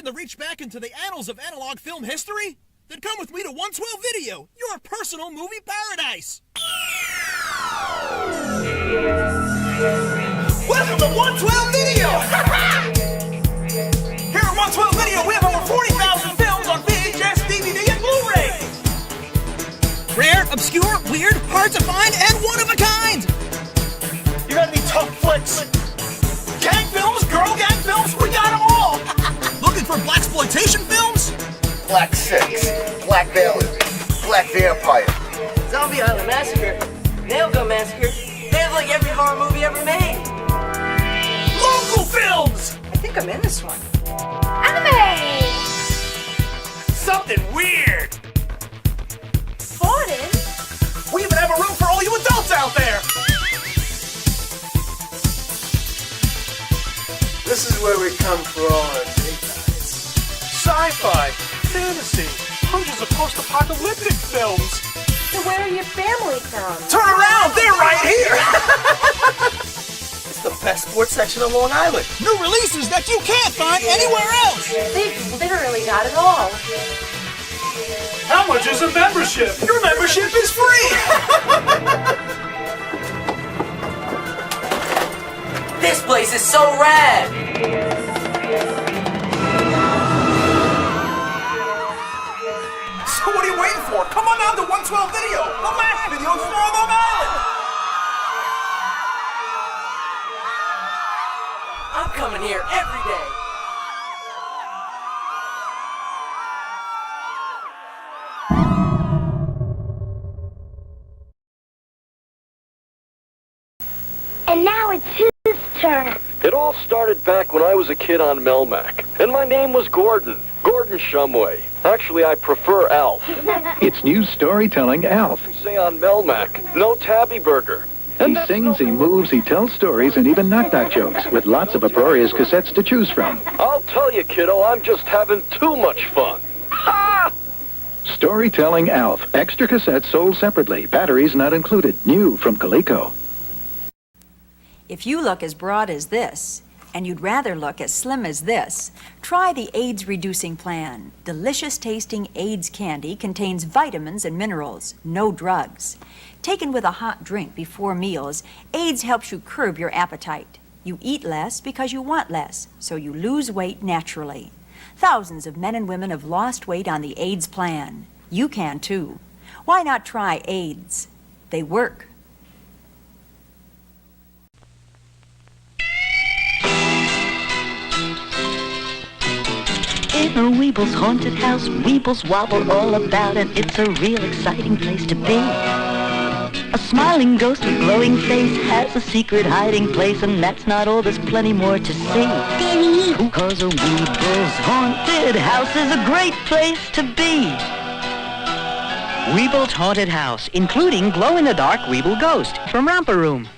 Looking to reach back into the annals of analog film history? Then come with me to 112 Video, your personal movie paradise. Welcome to 112 Video! Here at 112 Video, we have over 40,000 films on VHS, DVD, and Blu-ray! Rare, obscure, weird, hard to find, and one of a kind! You got any tough flicks? Gang films, girl gang films, we got them all! Looking for blaxploitation films? Black Six, Black Valley, Black Vampire, Zombie Island Massacre, Nailgun Massacre. They have like every horror movie ever made. Local films! I think I'm in this one. Anime! Something weird! Foreign? We even have a room for all you adults out there! This is where we come for all our date nights. Sci-fi, fantasy, hundreds of post-apocalyptic films. So where are your family from? Turn around, they're right here! It's the best sports section of Long Island. New releases that you can't find anywhere else! They've literally got it all. How much is a membership? Your membership is free! This place is so rad! So what are you waiting for? Come on down to 112 Video, the last video store on Long Island! I'm coming here every day. And now it's his turn. It all started back when I was a kid on Melmac, and my name was Gordon Shumway. Actually, I prefer Alf. It's new storytelling Alf. Say on Melmac, no tabby burger. He sings, he moves, he tells stories, and even knock-knock jokes, with lots of uproarious cassettes to choose from. I'll tell you, kiddo, I'm just having too much fun. Ha! Storytelling Alf. Extra cassettes sold separately. Batteries not included. New from Coleco. If you look as broad as this, and you'd rather look as slim as this, try the AIDS Reducing Plan. Delicious tasting AIDS candy contains vitamins and minerals, no drugs. Taken with a hot drink before meals, AIDS helps you curb your appetite. You eat less because you want less, so you lose weight naturally. Thousands of men and women have lost weight on the AIDS Plan. You can too. Why not try AIDS? They work. In a Weeble's haunted house, Weebles wobble all about, and it's a real exciting place to be. A smiling ghost with glowing face has a secret hiding place, and that's not all, there's plenty more to see. Danny! Cause a Weeble's haunted house is a great place to be. Weeble's haunted house, including glow-in-the-dark Weeble Ghost from Romper Room.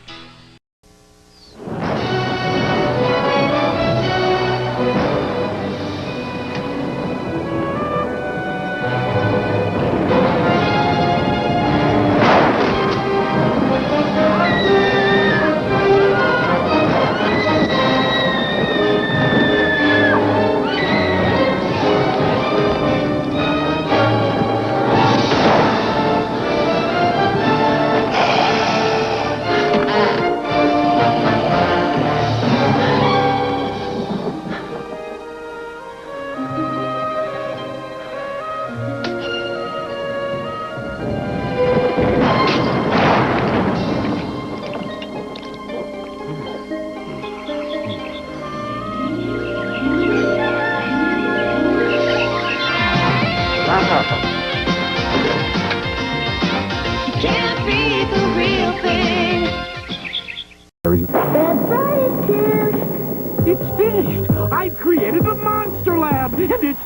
It's finished! I've created a monster lab, and it's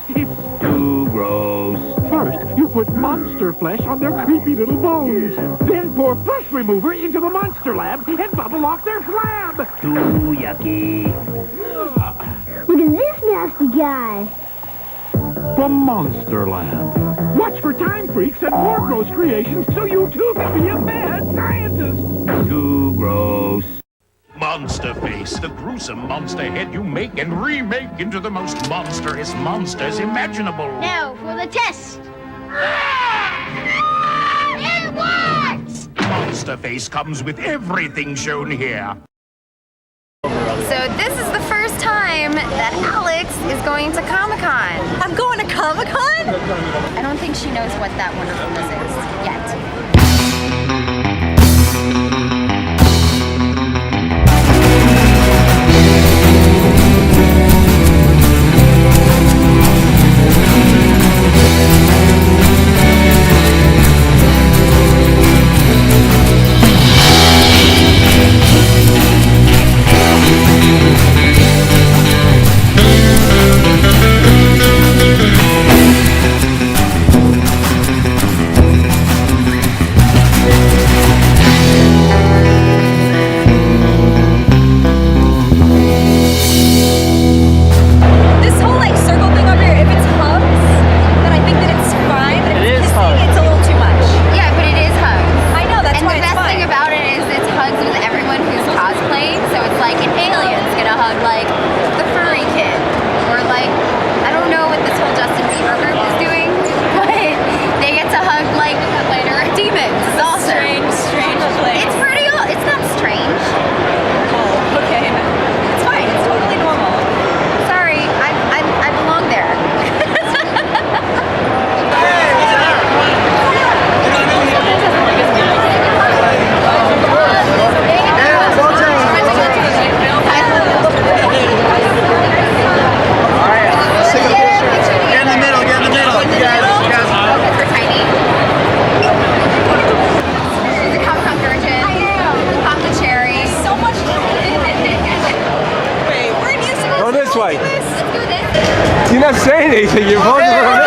too gross. First, you put monster flesh on their creepy little bones. Then pour flesh remover into the monster lab and bubble off their flab. Too yucky. Look at this nasty guy. The Monster Lab. Watch for Time Freaks and more gross creations so you too can be a mad scientist. Too gross. Monster Face, the gruesome monster head you make and remake into the most monstrous monsters imaginable. Now for the test. It works! Monster Face comes with everything shown here. So this is the first time that Alex is going to Comic-Con. I'm going to Comic-Con? I don't think she knows what that wonderfulness is yet. You're not saying anything. You're voting for a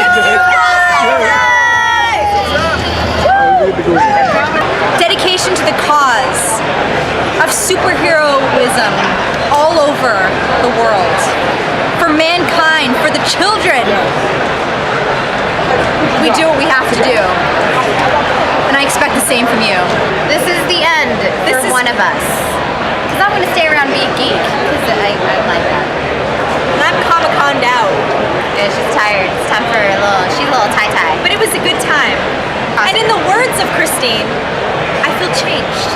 Dedication to the cause of superheroism all over the world. For mankind, for the children. We do what we have to do. And I expect the same from you. This is the end for one of us. Because I'm going to stay around and be a geek. Because I like that. I'm Comic-Conned out. Yeah, she's tired. It's time for she's a little tie-tie. But it was a good time. Awesome. And in the words of Christine, I feel changed.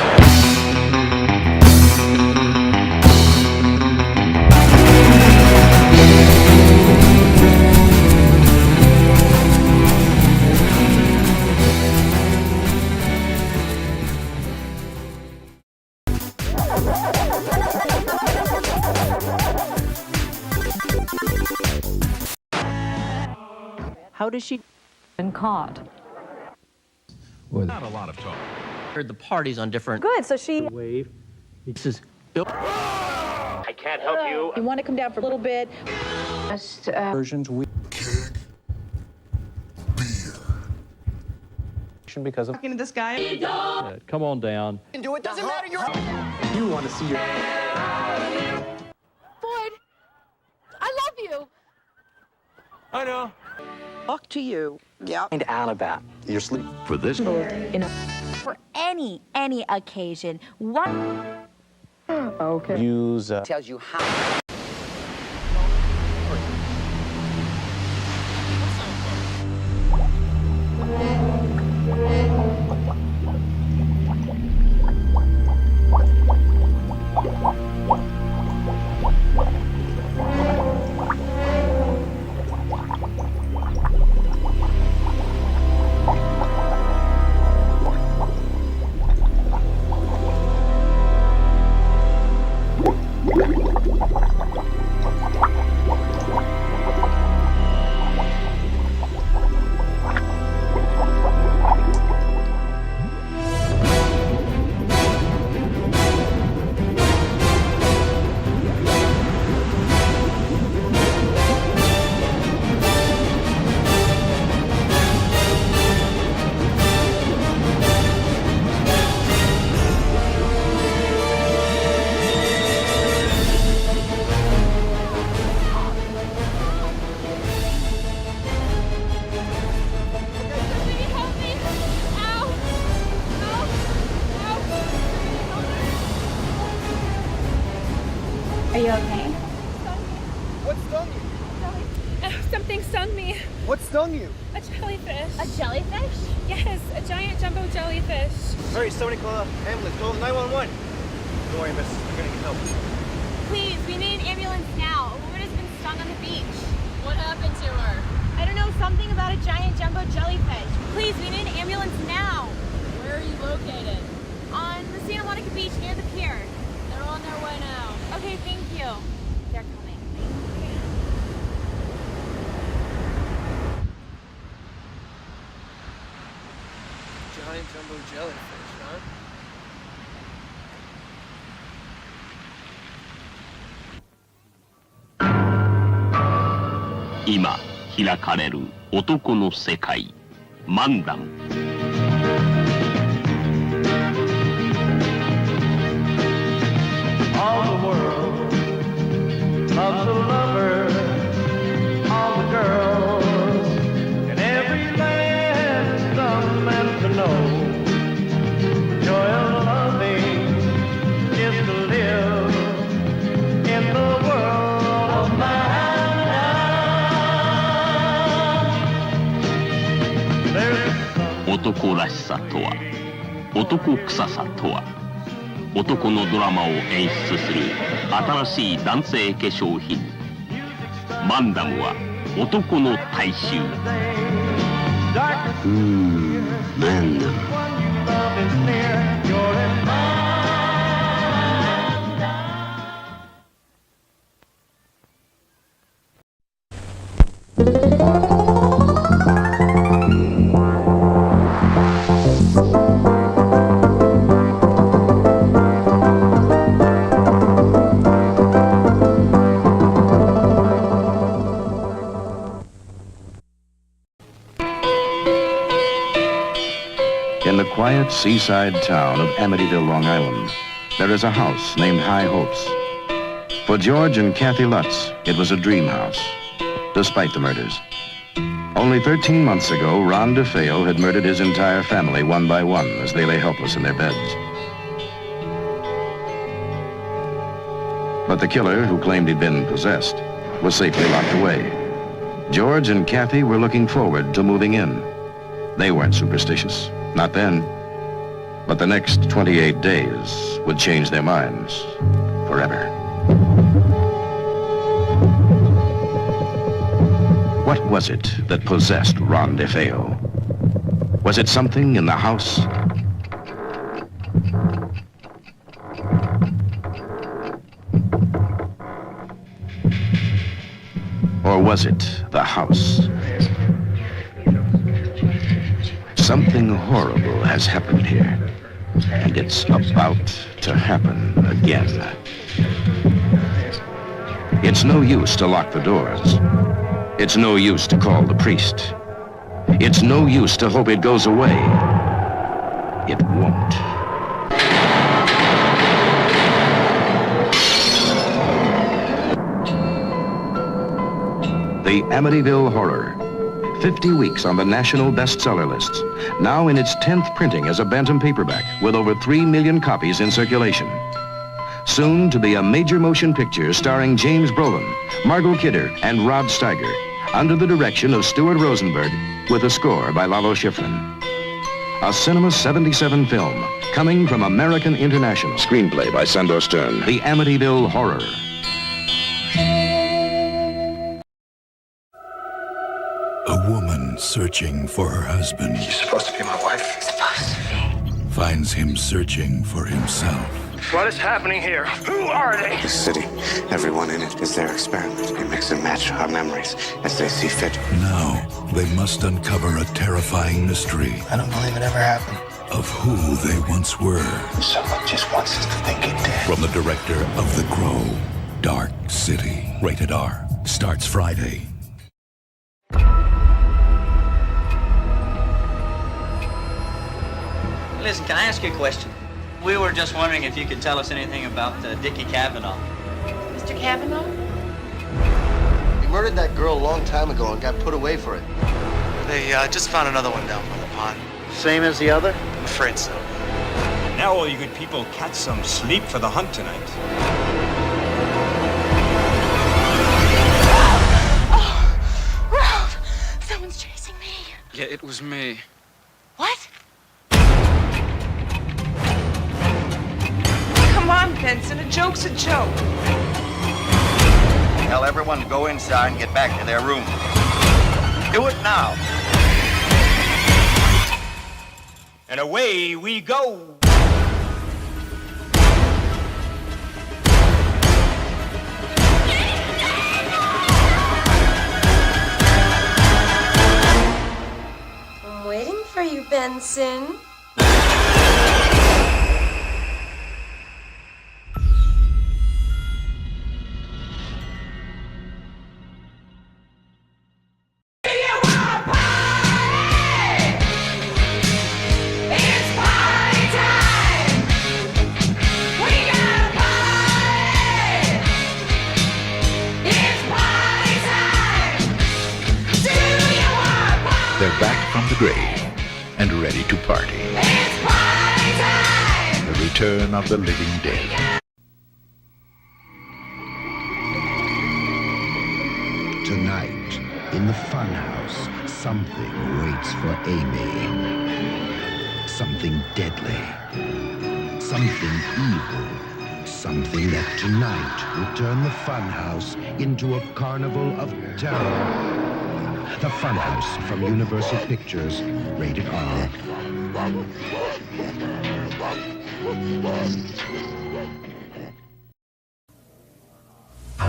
How does she been caught? Not a lot of talk. Heard the parties on different. Good, so she Wave. This is. I can't help you. You want to come down for a little bit? Just versions we because of talking to this guy. come on down. Do it doesn't matter. You want to see your Boyd, I love you. I know. Talk to you. Yeah. And Annabelle. You're sleep for this. For any occasion. One. Okay. Use Tells you how. Are you okay? What stung you? Something stung me. What stung you? A jellyfish. A jellyfish? Yes, a giant jumbo jellyfish. Hurry, somebody call an ambulance. Call 911. Don't worry, miss. We're gonna get help. Please, we need an ambulance now. A woman has been stung on the beach. What happened to her? I don't know, something about a giant jumbo jellyfish. Please, we need an ambulance now. Where are you located? On the Santa Monica Beach near the pier. They're on their way now. Okay, thank you. They're coming. Giant jumbo jellyfish, huh? Ima 開かれる男の世界漫談 All the world loves a lover, all the girls in every land, some meant to know. The joy of loving is to live in the world of man. 男らしさとは男臭さとは男のドラマを演出する新しい男性化粧品マンダムは男の大衆マンダムIn the quiet seaside town of Amityville, Long Island, there is a house named High Hopes. For George and Kathy Lutz, it was a dream house, despite the murders. Only 13 months ago, Ron DeFeo had murdered his entire family one by one as they lay helpless in their beds. But the killer, who claimed he'd been possessed, was safely locked away. George and Kathy were looking forward to moving in. They weren't superstitious. Not then. But the next 28 days would change their minds forever. What was it that possessed Ron DeFeo? Was it something in the house? Or was it the house? Something horrible has happened here, and it's about to happen again. It's no use to lock the doors. It's no use to call the priest. It's no use to hope it goes away. It won't. The Amityville Horror. 50 weeks on the national bestseller lists. Now in its 10th printing as a bantam paperback with over 3 million copies in circulation. Soon to be a major motion picture starring James Brolin, Margot Kidder, and Rod Steiger, under the direction of Stuart Rosenberg, with a score by Lalo Schifrin. A Cinema 77 film coming from American International. Screenplay by Sandor Stern. The Amityville Horror. A woman searching for her husband. You're supposed to be my wife. Supposed to be. Finds him searching for himself. What is happening here? Who are they? The city, everyone in it is their experiment. They mix and match our memories as they see fit. Now, they must uncover a terrifying mystery. I don't believe it ever happened. Of who they once were. Someone just wants us to think it did. From the director of The Crow, Dark City. Rated R. Starts Friday. Listen, can I ask you a question? We were just wondering if you could tell us anything about Dickie Kavanaugh. Mr. Kavanaugh? He murdered that girl a long time ago and got put away for it. They just found another one down by the pond. Same as the other? I'm afraid so. Now all you good people catch some sleep for the hunt tonight. Yeah, it was me. What? Come on, Benson. A joke's a joke. Tell everyone to go inside and get back to their room. Do it now. And away we go. I'm waiting for you, Benson. They're back from the grave and ready to party. It's party time! The return of the living dead. Tonight, in the funhouse, something waits for Amy. Something deadly. Something evil. Something that tonight will turn the funhouse into a carnival of terror. The Funhouse from Universal Pictures, rated R.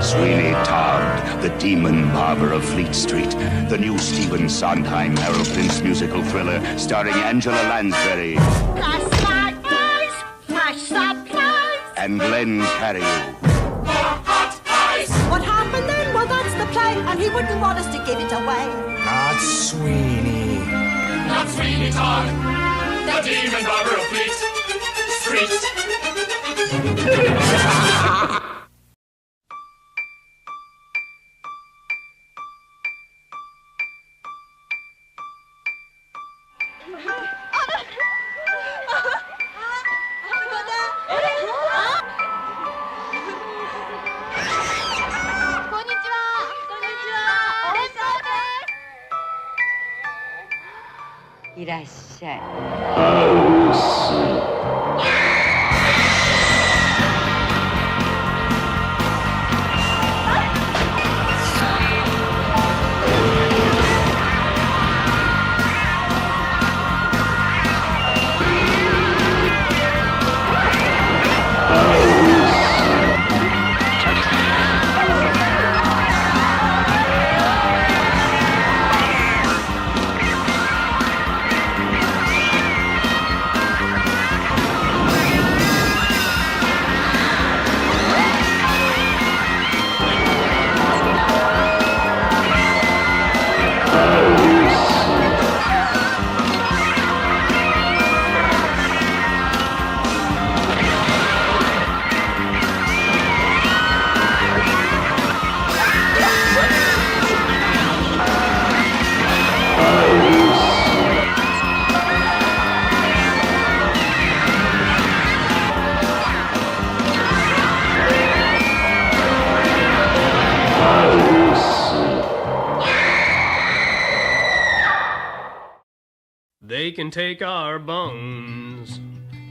Sweeney Todd, the demon barber of Fleet Street, the new Stephen Sondheim Harold Prince musical thriller starring Angela Lansbury and Glenn Carriou. What happened then? Well, that's the play, and he wouldn't want us to give it away. Not Sweeney. Not Sweeney Todd, the demon barber of Fleet Street. They can take our bones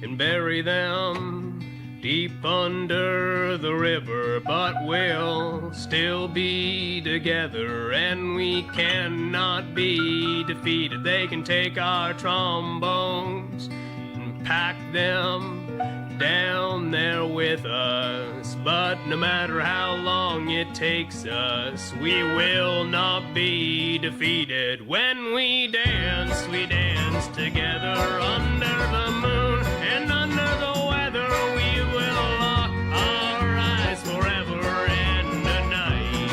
and bury them deep under the river, but we'll still be together and we cannot be defeated. They can take our trombones and pack them down there with us, but no matter how long it takes us, we will not be defeated. When we dance together under the moon and under the weather. We will lock our eyes forever and a night.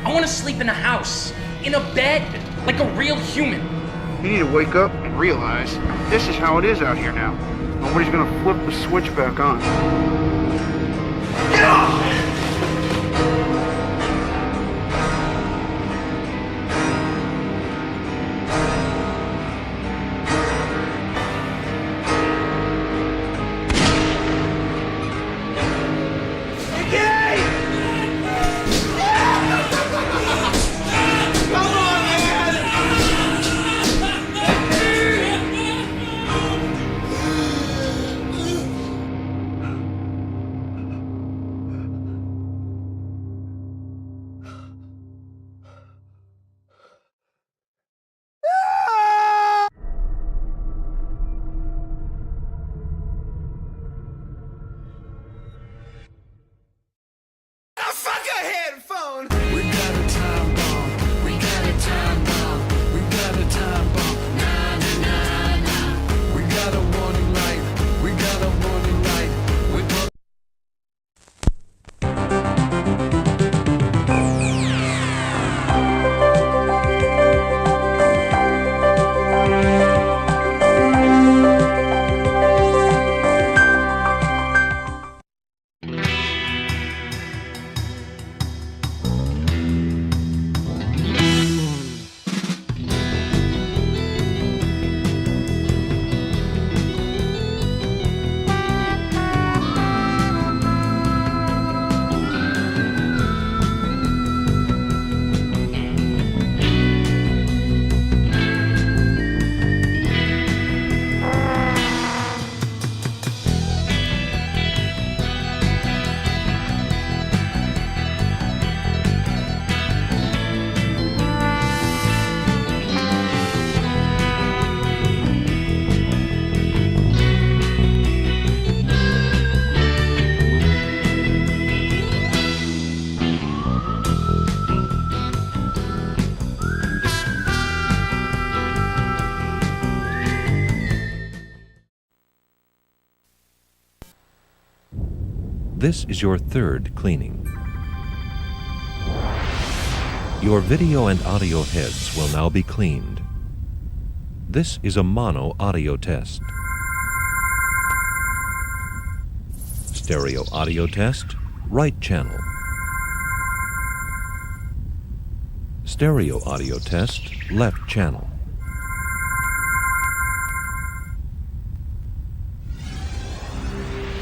I want to sleep in a house, in a bed, like a real human. You need to wake up and realize this is how it is out here now. Nobody's gonna flip the switch back on. Get off! This is your third cleaning. Your video and audio heads will now be cleaned. This is a mono audio test. Stereo audio test, right channel. Stereo audio test, left channel.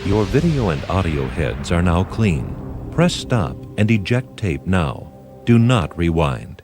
Your video and audio heads are now clean. Press stop and eject tape now. Do not rewind.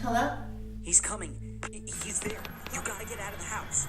Hello? He's coming. He's there. You gotta get out of the house.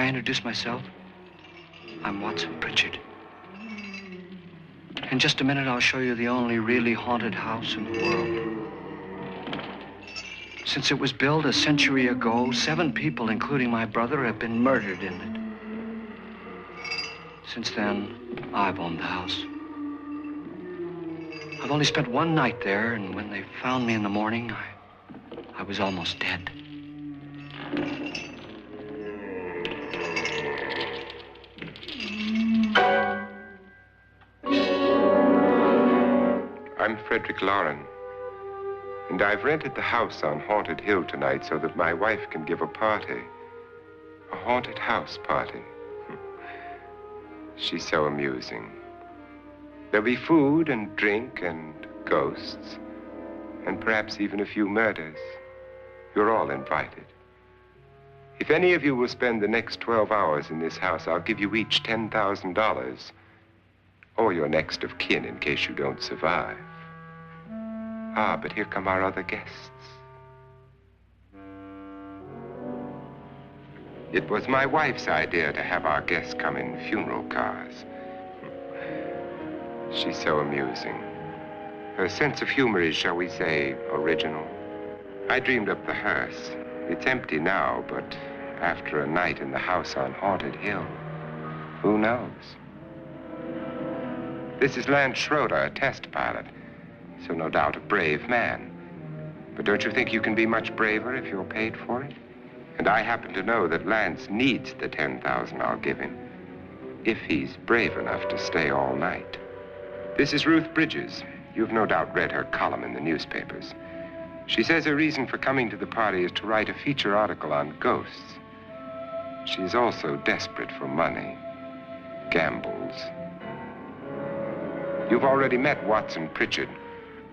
I introduce myself? I'm Watson Pritchard. In just a minute, I'll show you the only really haunted house in the world. Since it was built a century ago, 7 people, including my brother, have been murdered in it. Since then, I've owned the house. I've only spent 1 night there, and when they found me in the morning, I was almost dead. I'm Frederick Loren, and I've rented the house on Haunted Hill tonight so that my wife can give a party. A haunted house party. She's so amusing. There'll be food and drink and ghosts, and perhaps even a few murders. You're all invited. If any of you will spend the next 12 hours in this house, I'll give you each $10,000, or your next of kin in case you don't survive. Ah, but here come our other guests. It was my wife's idea to have our guests come in funeral cars. She's so amusing. Her sense of humor is, shall we say, original. I dreamed up the hearse. It's empty now, but after a night in the house on Haunted Hill, who knows? This is Lance Schroeder, a test pilot, so no doubt a brave man. But don't you think you can be much braver if you're paid for it? And I happen to know that Lance needs the $10,000 I'll give him, if he's brave enough to stay all night. This is Ruth Bridges. You've no doubt read her column in the newspapers. She says her reason for coming to the party is to write a feature article on ghosts. She's also desperate for money, gambles. You've already met Watson Pritchard,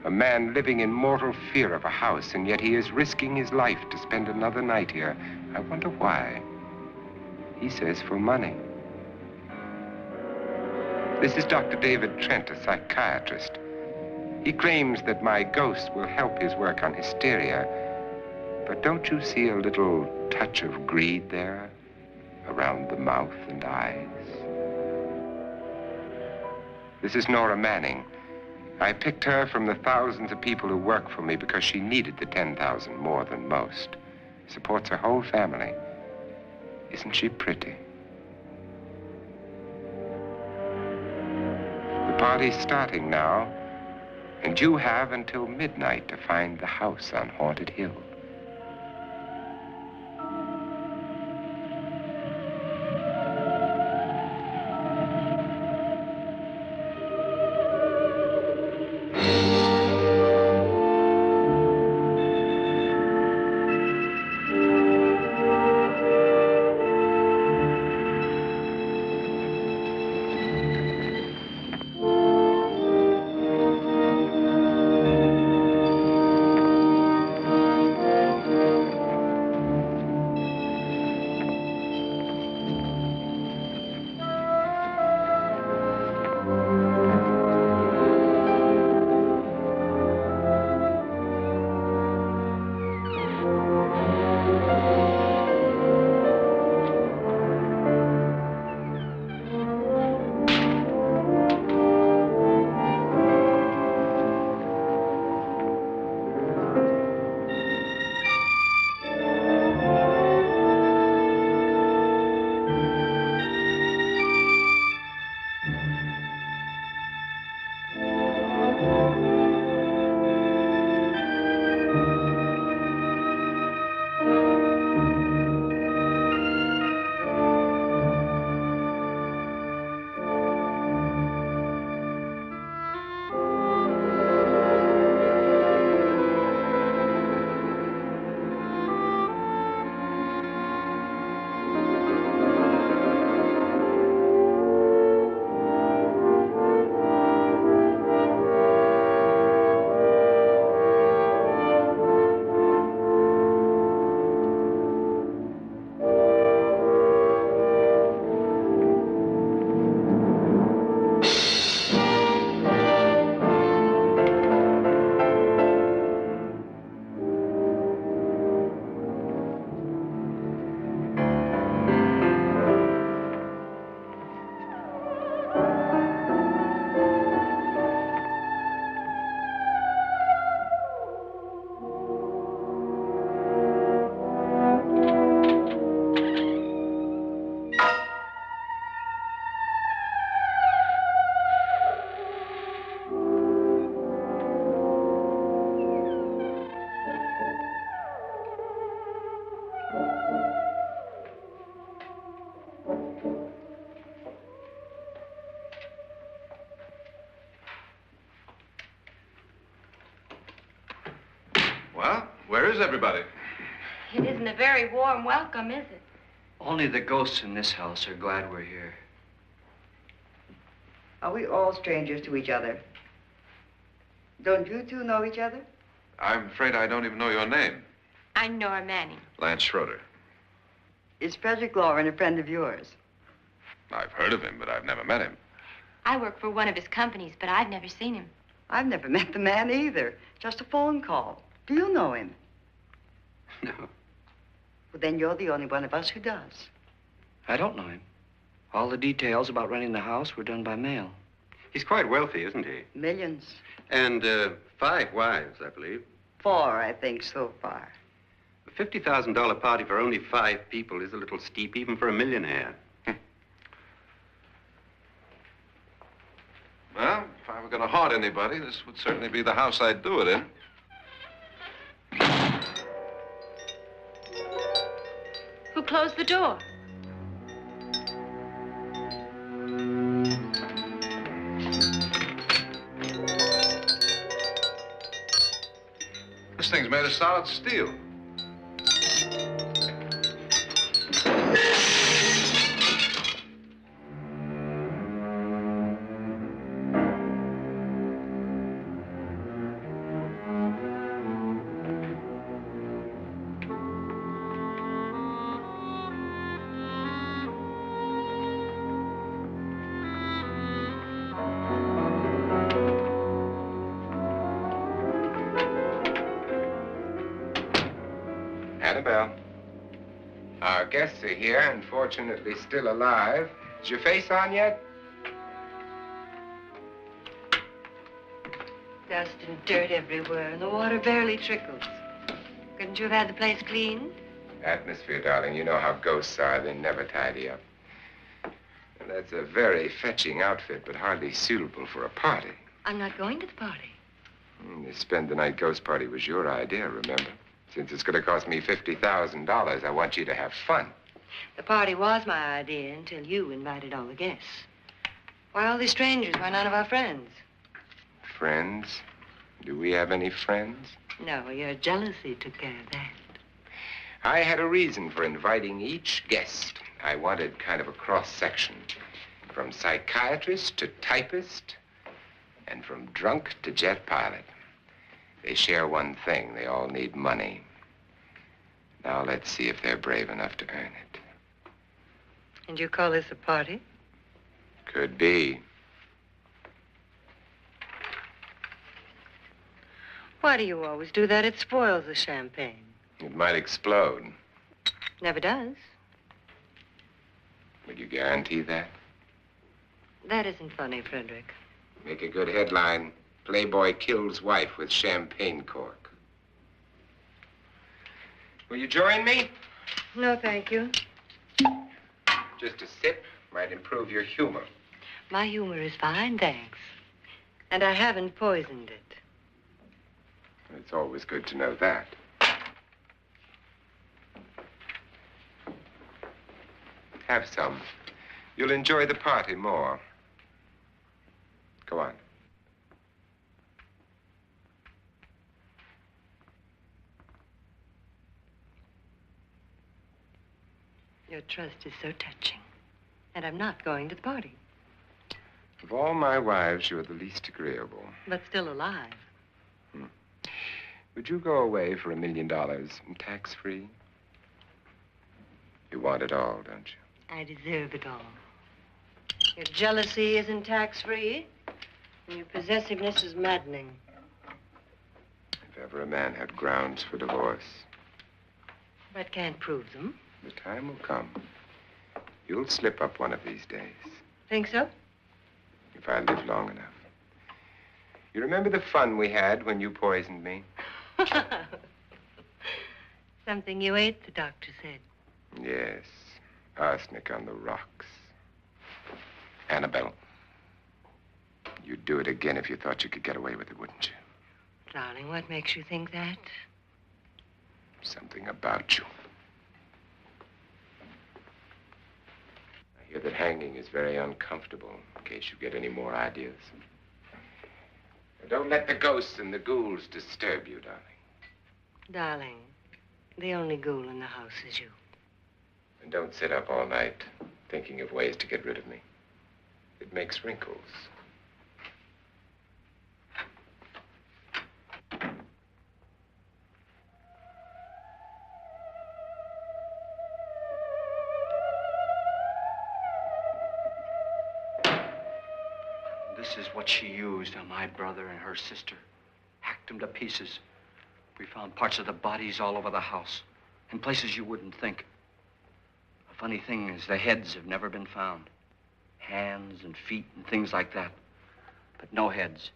a man living in mortal fear of a house, and yet he is risking his life to spend another night here. I wonder why. He says for money. This is Dr. David Trent, a psychiatrist. He claims that my ghost will help his work on hysteria. But don't you see a little touch of greed there, around the mouth and eyes? This is Nora Manning. I picked her from the thousands of people who work for me because she needed the $10,000 more than most. Supports her whole family. Isn't she pretty? The party's starting now, and you have until midnight to find the house on Haunted Hill. Where's everybody? It isn't a very warm welcome, is it? Only the ghosts in this house are glad we're here. Are we all strangers to each other? Don't you two know each other? I'm afraid I don't even know your name. I'm Nora Manning. Lance Schroeder. Is Frederick Loren a friend of yours? I've heard of him, but I've never met him. I work for one of his companies, but I've never seen him. I've never met the man either. Just a phone call. Do you know him? No. Well, then you're the only one of us who does. I don't know him. All the details about renting the house were done by mail. He's quite wealthy, isn't he? Millions. And 5 wives, I believe. 4, I think, so far. A $50,000 party for only 5 people is a little steep, even for a millionaire. Well, if I were going to haunt anybody, this would certainly be the house I'd do it in. Who closed the door? This thing's made of solid steel. Annabelle, our guests are here, unfortunately still alive. Is your face on yet? Dust and dirt everywhere, and the water barely trickles. Couldn't you have had the place cleaned? Atmosphere, darling. You know how ghosts are. They never tidy up. And that's a very fetching outfit, but hardly suitable for a party. I'm not going to the party. The spend-the-night ghost party was your idea, remember? Since it's going to cost me $50,000, I want you to have fun. The party was my idea until you invited all the guests. Why all these strangers? Why none of our friends? Friends? Do we have any friends? No, your jealousy took care of that. I had a reason for inviting each guest. I wanted kind of a cross-section. From psychiatrist to typist, and from drunk to jet pilot. They share one thing. They all need money. Now let's see if they're brave enough to earn it. And you call this a party? Could be. Why do you always do that? It spoils the champagne. It might explode. Never does. Would you guarantee that? That isn't funny, Frederick. Make a good headline. Playboy kills wife with champagne cork. Will you join me? No, thank you. Just a sip might improve your humor. My humor is fine, thanks. And I haven't poisoned it. It's always good to know that. Have some. You'll enjoy the party more. Go on. Your trust is so touching. And I'm not going to the party. Of all my wives, you're the least agreeable. But still alive. Would you go away for $1 million tax-free? You want it all, don't you? I deserve it all. Your jealousy isn't tax-free, and your possessiveness is maddening. If ever a man had grounds for divorce, But can't prove them. the time will come. You'll slip up one of these days, Think so? if I live long enough. You remember the fun we had when you poisoned me? Something you ate, the doctor said. Yes, arsenic on the rocks. Annabelle, you'd do it again if you thought you could get away with it, wouldn't you? Darling, what makes you think that? Something about you. I hear that hanging is very uncomfortable, in case you get any more ideas. Now, don't let the ghosts and the ghouls disturb you, darling. Darling, the only ghoul in the house is you. And don't sit up all night thinking of ways to get rid of me. It makes wrinkles. This is what she used on my brother and her sister. Hacked them to pieces. We found parts of the bodies all over the house, in places you wouldn't think. The funny thing is the heads have never been found. Hands and feet and things like that. But no heads.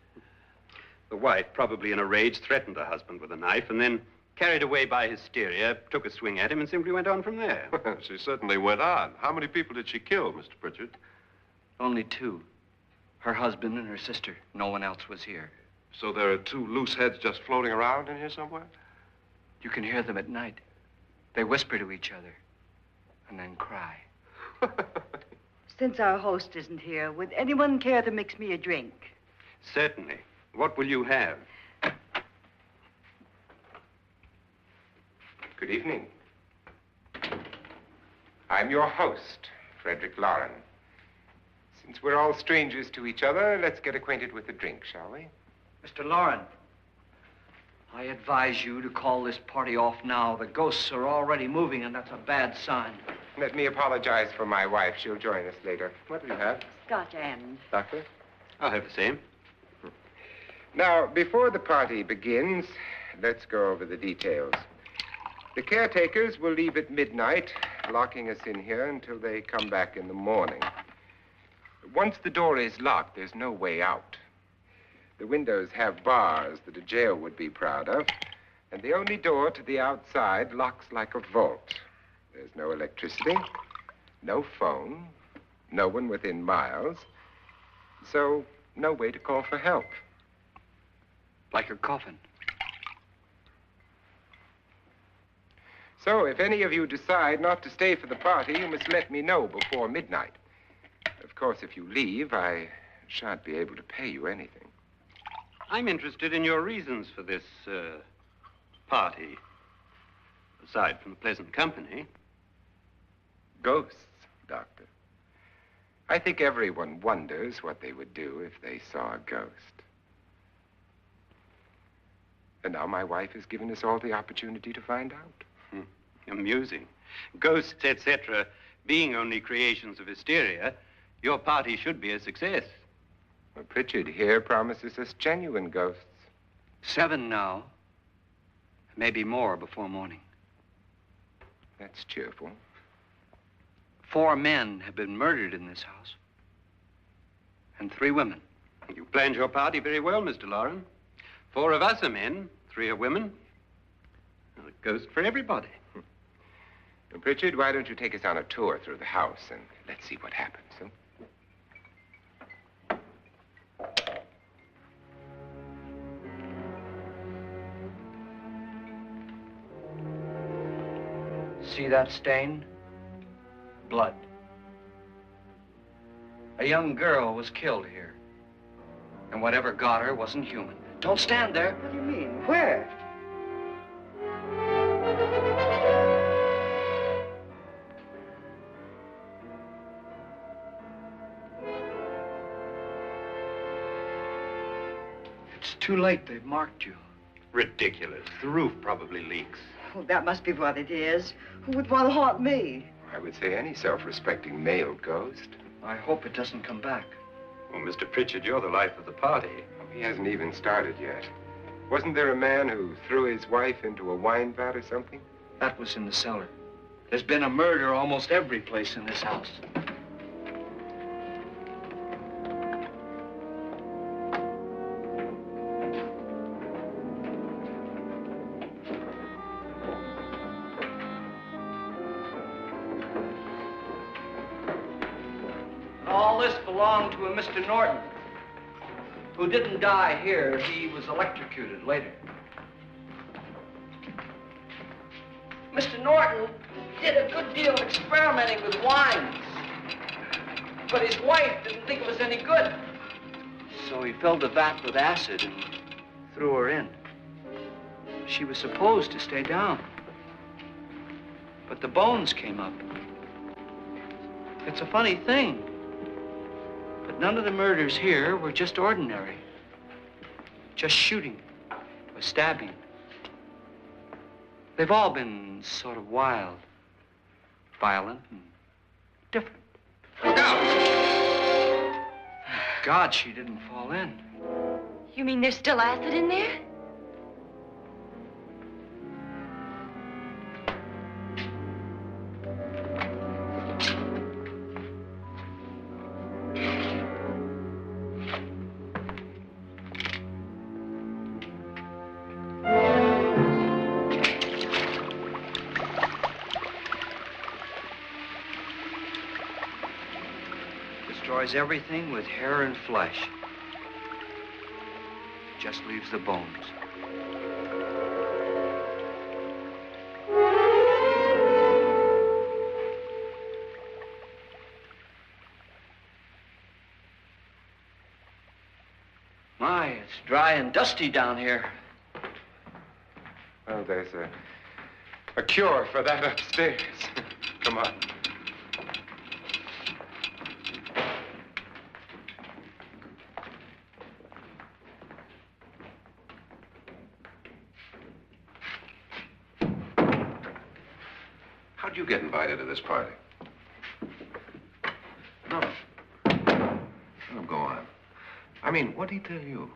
The wife, probably in a rage, threatened her husband with a knife and then, carried away by hysteria, took a swing at him and simply went on from there. She certainly went on. How many people did she kill, Mr. Pritchard? Only two. Her husband and her sister. No one else was here. So there are two loose heads just floating around in here somewhere? You can hear them at night. They whisper to each other and then cry. Since our host isn't here, would anyone care to mix me a drink? Certainly. What will you have? Good evening. I'm your host, Frederick Loren. Since we're all strangers to each other, let's get acquainted with a drink, shall we? Mr. Loren, I advise you to call this party off now. The ghosts are already moving, and that's a bad sign. Let me apologize for my wife. She'll join us later. What will you have? Scotch and. Doctor? I'll have the same. Now, before the party begins, let's go over the details. The caretakers will leave at midnight, locking us in here until they come back in the morning. Once the door is locked, there's no way out. The windows have bars that a jail would be proud of, and the only door to the outside locks like a vault. There's no electricity, no phone, no one within miles, so no way to call for help. Like a coffin. So if any of you decide not to stay for the party, you must let me know before midnight. Of course, if you leave, I shan't be able to pay you anything. I'm interested in your reasons for this, party. Aside from the pleasant company. Ghosts, Doctor. I think everyone wonders what they would do if they saw a ghost. And now my wife has given us all the opportunity to find out. Amusing. Ghosts, etc., being only creations of hysteria, your party should be a success. Well, Pritchard here promises us genuine ghosts. 7 now. Maybe more before morning. That's cheerful. 4 men have been murdered in this house. And 3 women. You planned your party very well, Mr. Loren. 4 of us are men, 3 are women. A ghost for everybody. Well, Pritchard, why don't you take us on a tour through the house and let's see what happens, huh? See that stain? Blood. A young girl was killed here. And whatever got her wasn't human. Don't stand there. What do you mean? Where? It's too late. They've marked you. Ridiculous. The roof probably leaks. Oh, that must be what it is. Who would want to haunt me? I would say any self-respecting male ghost. I hope it doesn't come back. Well, Mr. Pritchard, you're the life of the party. He hasn't even started yet. Wasn't there a man who threw his wife into a wine vat or something? That was in the cellar. There's been a murder almost every place in this house. All this belonged to a Mr. Norton, who didn't die here. He was electrocuted later. Mr. Norton did a good deal of experimenting with wines, but his wife didn't think it was any good. So he filled the vat with acid and threw her in. She was supposed to stay down. But the bones came up. It's a funny thing. But none of the murders here were just ordinary. Just shooting or stabbing. They've all been sort of wild, violent, and different. Look out! God, she didn't fall in. You mean there's still acid in there? Destroys everything with hair and flesh. Just leaves the bones. My, it's dry and dusty down here. Well, there's a cure for that upstairs. Come on. How'd you get invited to this party? No. No, go on. I mean, what did he tell you?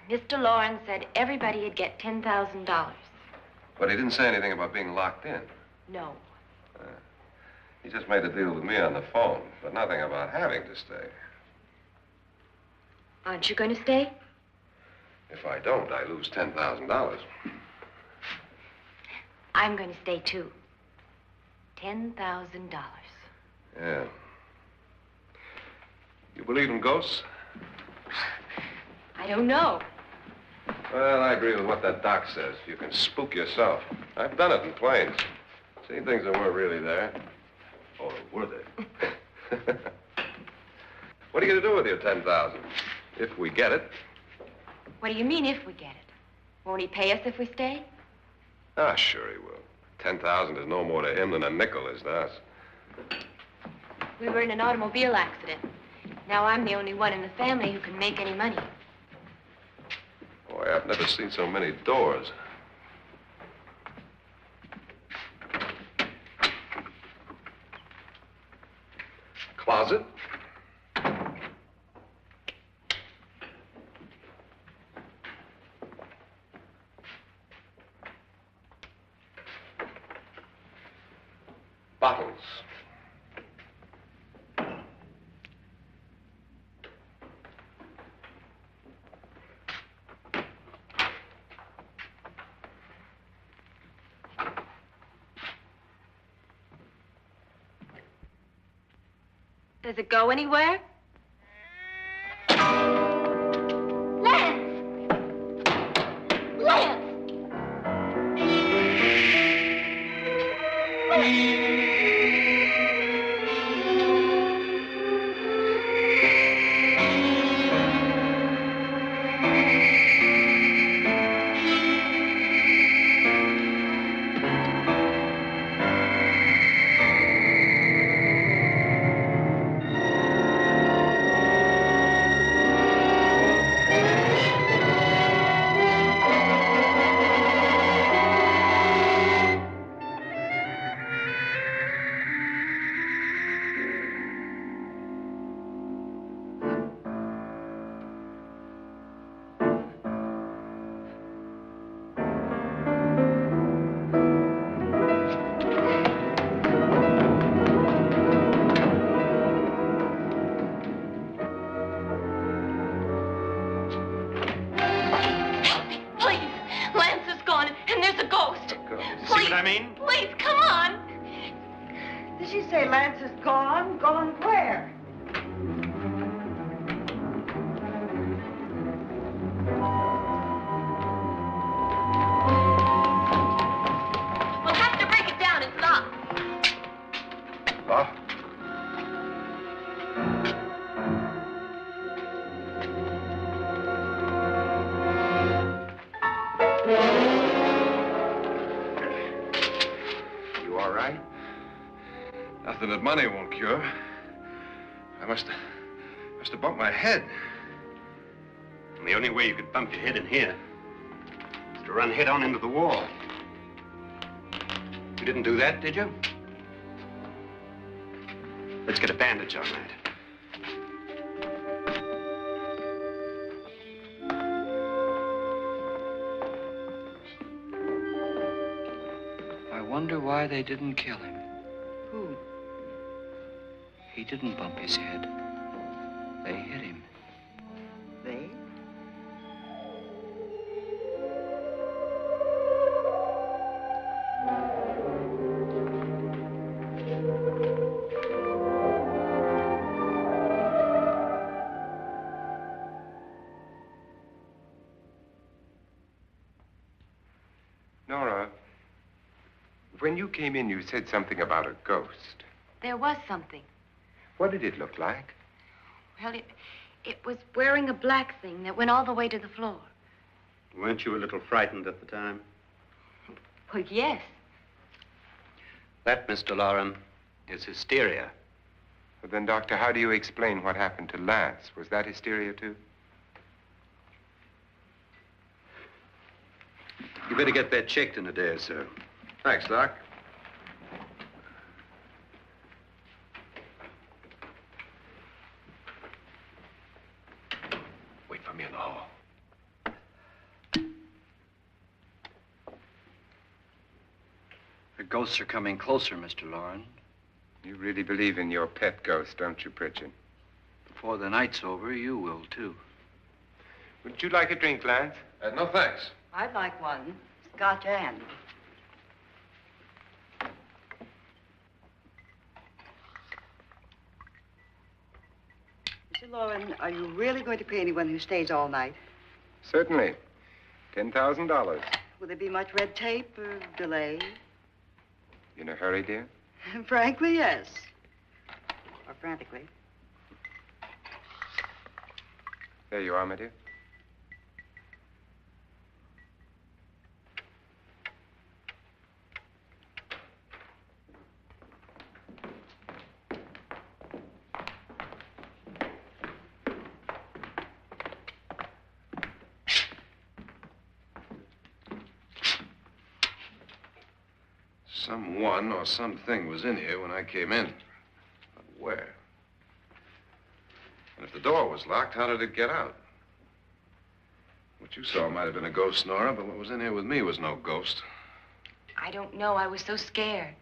Mr. Loren said everybody'd get $10,000. But he didn't say anything about being locked in. No. He just made a deal with me on the phone, but nothing about having to stay. Aren't you going to stay? If I don't, I lose $10,000. I'm going to stay, too. $10,000. Yeah. You believe in ghosts? I don't know. Well, I agree with what that doc says. You can spook yourself. I've done it in planes. Seen things that weren't really there. Or were they? What are you going to do with your $10,000? If we get it. What do you mean, if we get it? Won't he pay us if we stay? Ah, sure he will. 10,000 is no more to him than a nickel is to us. We were in an automobile accident. Now I'm the only one in the family who can make any money. Boy, I've never seen so many doors. Closet. Bottles. Does it go anywhere? Lance! Lance! Please, come on. Did she say Lance is gone? Gone where? We'll have to break it down and stop. Huh? right? Nothing that money won't cure. I must have bumped my head. And the only way you could bump your head in here is to run head on into the wall. You didn't do that, did you? Let's get a bandage on that. I wonder why they didn't kill him. Who? He didn't bump his head. They hit him. They? Nora, when you came in, you said something about a ghost. There was something. What did it look like? Well, it was wearing a black thing that went all the way to the floor. Weren't you a little frightened at the time? Well, yes. That, Mr. Loren, is hysteria. Well, then, Doctor, how do you explain what happened to Lance? Was that hysteria, too? You better get that checked in a day or so. Thanks, Doc. Wait for me in the hall. The ghosts are coming closer, Mr. Loren. You really believe in your pet ghost, don't you, Pritchard? Before the night's over, you will, too. Would you like a drink, Lance? No, thanks. I'd like one. Scotch and. Mr. Loren, are you really going to pay anyone who stays all night? Certainly. $10,000. Will there be much red tape or delay? You in a hurry, dear? Frankly, yes. Or frantically. There you are, my dear. Someone or something was in here when I came in. But where? And if the door was locked, how did it get out? What you saw might have been a ghost, Nora, but what was in here with me was no ghost. I don't know. I was so scared.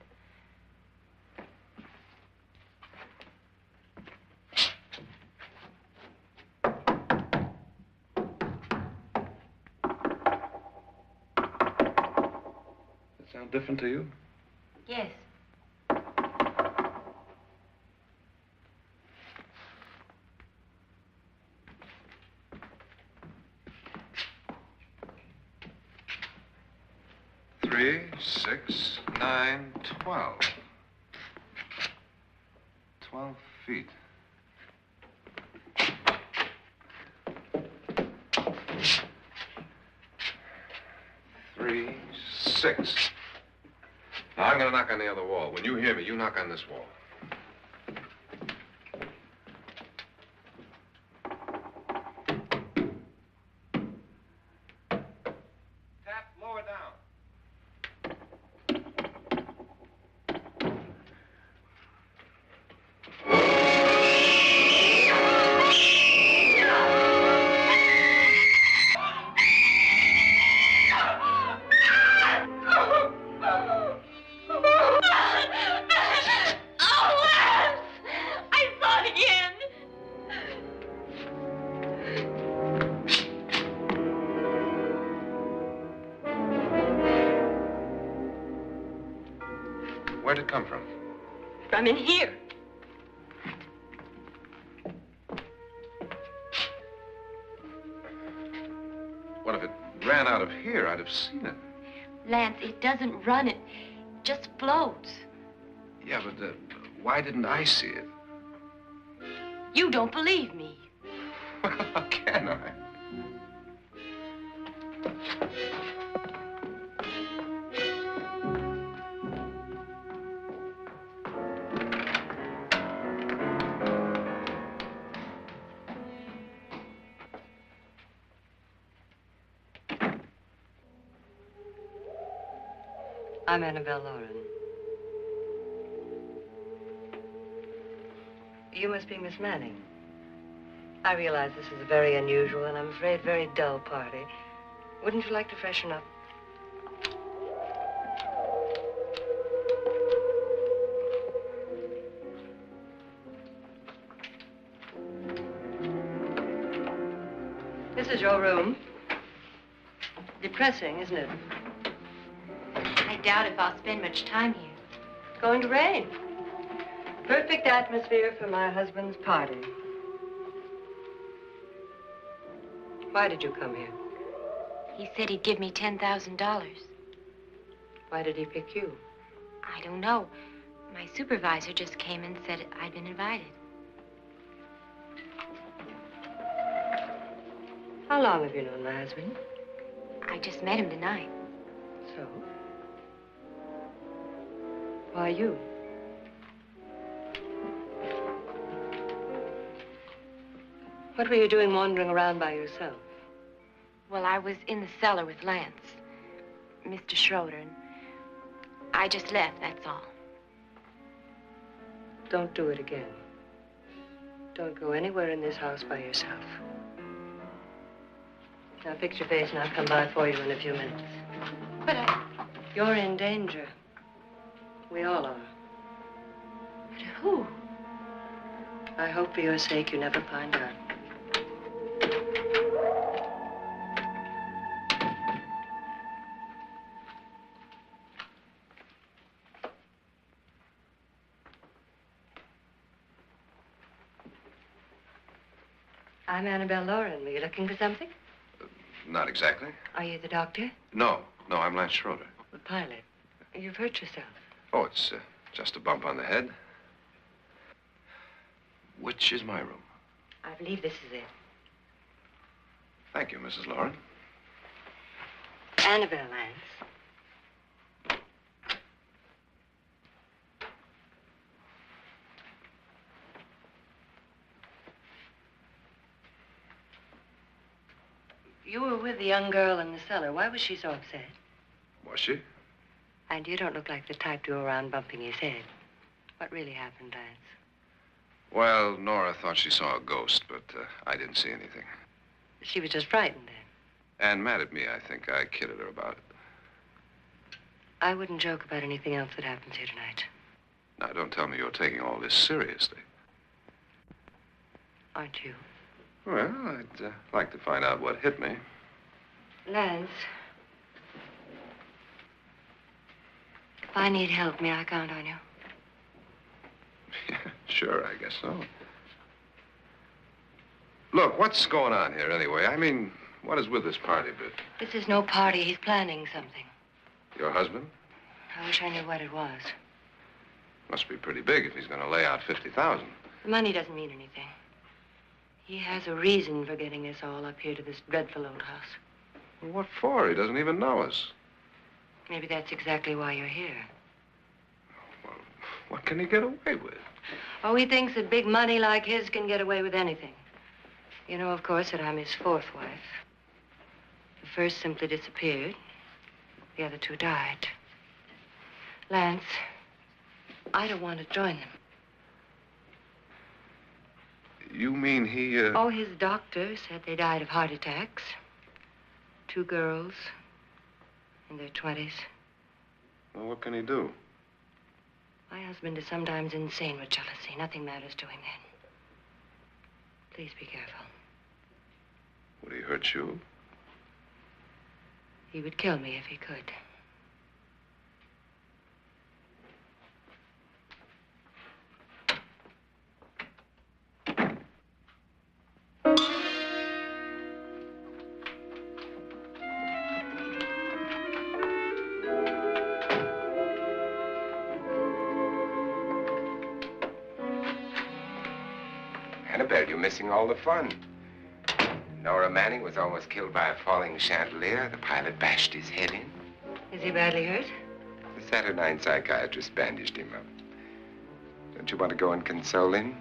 Does it sound different to you? Yes. Three, 6, 9, 12. 12 feet. Three, 6. Now, I'm going to knock on the other wall. When you hear me, you knock on this wall. Tap lower down. Where'd it come from? From in here. What if it ran out of here? I'd have seen it. Lance, it doesn't run. It just floats. Yeah, but why didn't I see it? You don't believe me. How can I? I'm Annabelle Loren. You must be Miss Manning. I realize this is a very unusual and I'm afraid very dull party. Wouldn't you like to freshen up? This is your room. Depressing, isn't it? I doubt if I'll spend much time here. It's going to rain. Perfect atmosphere for my husband's party. Why did you come here? He said he'd give me $10,000. Why did he pick you? I don't know. My supervisor just came and said I'd been invited. How long have you known my husband? I just met him tonight. So? Why you? What were you doing wandering around by yourself? Well, I was in the cellar with Lance, Mr. Schroeder, and I just left, that's all. Don't do it again. Don't go anywhere in this house by yourself. Now fix your face and I'll come by for you in a few minutes. But You're in danger. We all are. But who? I hope for your sake you never find out. I'm Annabelle Loren. Were you looking for something? Not exactly. Are you the doctor? No, I'm Lance Schroeder. The pilot. You've hurt yourself. Oh, it's just a bump on the head. Which is my room? I believe this is it. Thank you, Mrs. Loren. Annabelle, Lance. You were with the young girl in the cellar. Why was she so upset? Was she? And you don't look like the type to go around bumping his head. What really happened, Lance? Well, Nora thought she saw a ghost, but I didn't see anything. She was just frightened then. And mad at me, I think. I kidded her about it. I wouldn't joke about anything else that happens here tonight. Now, don't tell me you're taking all this seriously. Aren't you? Well, I'd like to find out what hit me. Lance. If I need help, may I count on you? Sure, I guess so. Look, what's going on here anyway? I mean, what is with this party bit? This is no party. He's planning something. Your husband? I wish I knew what it was. Must be pretty big if he's going to lay out 50,000. The money doesn't mean anything. He has a reason for getting us all up here to this dreadful old house. Well, what for? He doesn't even know us. Maybe that's exactly why you're here. Well, what can he get away with? Oh, he thinks that big money like his can get away with anything. You know, of course, that I'm his fourth wife. The first simply disappeared. The other two died. Lance, I don't want to join them. You mean he, Oh, his doctor said they died of heart attacks. 2 girls in their 20s. Well, what can he do? My husband is sometimes insane with jealousy. Nothing matters to him then. Please be careful. Would he hurt you? He would kill me if he could. Annabelle, you're missing all the fun. Nora Manning was almost killed by a falling chandelier. The pilot bashed his head in. Is he badly hurt? The Saturnine psychiatrist bandaged him up. Don't you want to go and console him,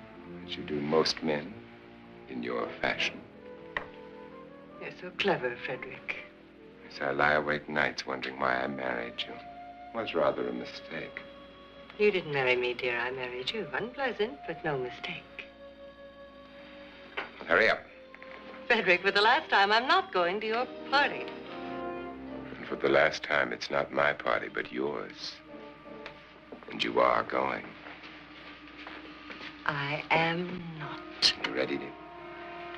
as you do most men, in your fashion? You're so clever, Frederick. So I lie awake nights wondering why I married you. Was rather a mistake. You didn't marry me, dear. I married you. Unpleasant, but no mistake. Hurry up. Frederick, for the last time, I'm not going to your party. And for the last time, it's not my party, but yours. And you are going. I am not. You ready, dear?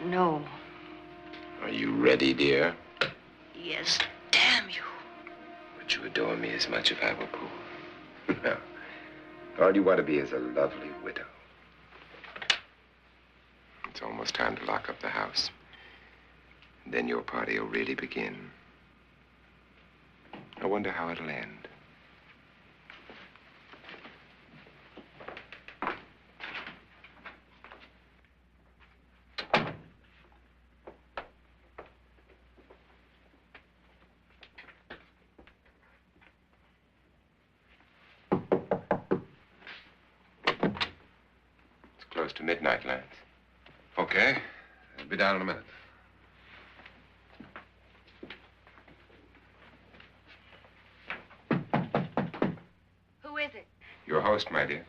No. Are you ready, dear? Yes, damn you. Would you adore me as much if I were poor? No. All you want to be is a lovely widow. It's almost time to lock up the house. And then your party will really begin. I wonder how it'll end. It's close to midnight, Lance. Okay. I'll be down in a minute. Who is it? Your host, my dear.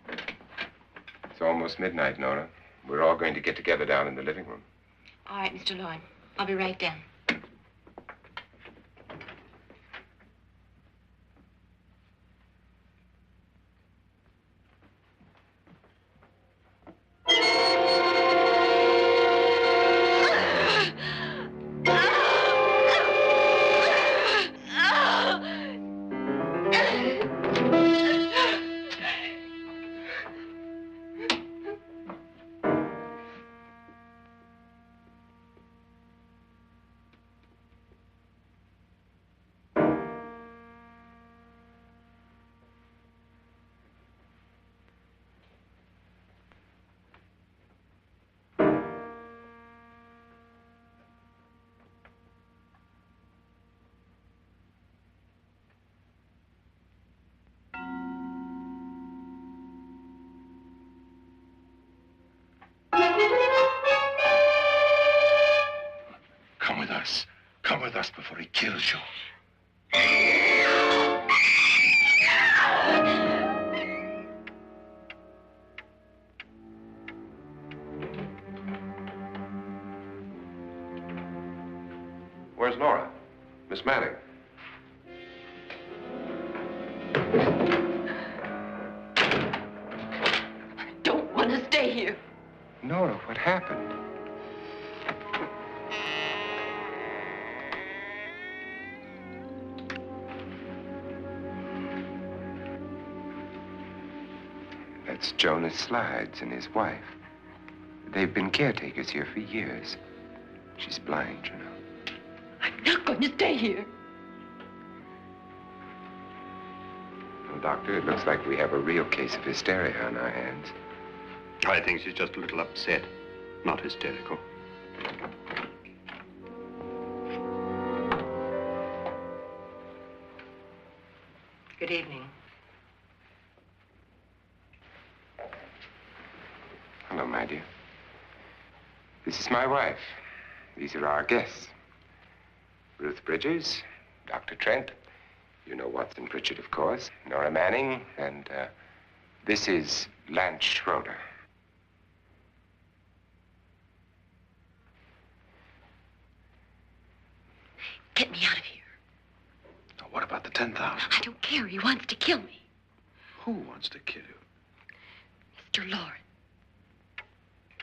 It's almost midnight, Nora. We're all going to get together down in the living room. All right, Mr. Loren. I'll be right down. Come with us. Come with us before he kills you. Where's Nora? Miss Manning. I don't want to stay here. Nora, what happened? That's Jonas Slides and his wife. They've been caretakers here for years. She's blind, you know. I'm not going to stay here. Well, Doctor, it looks like we have a real case of hysteria on our hands. I think she's just a little upset, not hysterical. Good evening. Hello, my dear. This is my wife. These are our guests. Ruth Bridges, Dr. Trent. You know Watson Pritchard, of course. Nora Manning, and this is Lance Schroeder. Get me out of here. Now, what about the 10,000? I don't care. He wants to kill me. Who wants to kill you? Mr. Loren.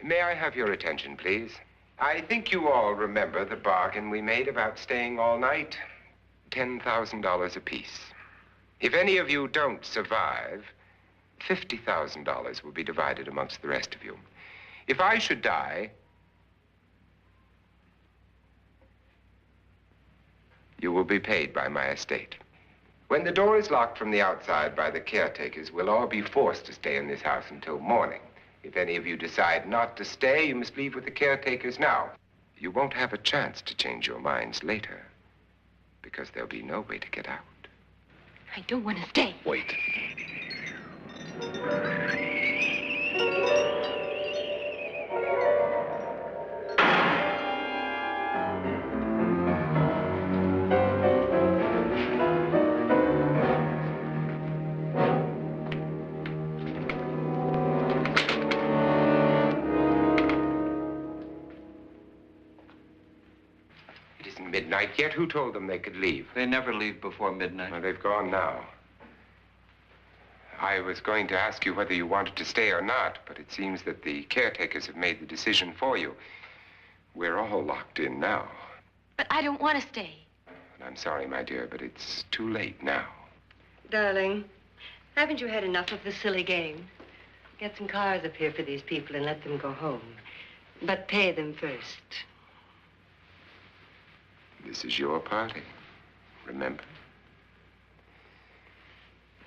May I have your attention, please? I think you all remember the bargain we made about staying all night. $10,000 apiece. If any of you don't survive, $50,000 will be divided amongst the rest of you. If I should die, you will be paid by my estate. When the door is locked from the outside by the caretakers, we'll all be forced to stay in this house until morning. If any of you decide not to stay, you must leave with the caretakers now. You won't have a chance to change your minds later, because there'll be no way to get out. I don't want to stay. Wait. midnight yet. Who told them they could leave? They never leave before midnight. Well, they've gone now. I was going to ask you whether you wanted to stay or not, but it seems that the caretakers have made the decision for you. We're all locked in now. But I don't want to stay. And I'm sorry, my dear, but it's too late now. Darling, haven't you had enough of the silly game? Get some cars up here for these people and let them go home. But pay them first. This is your party, remember?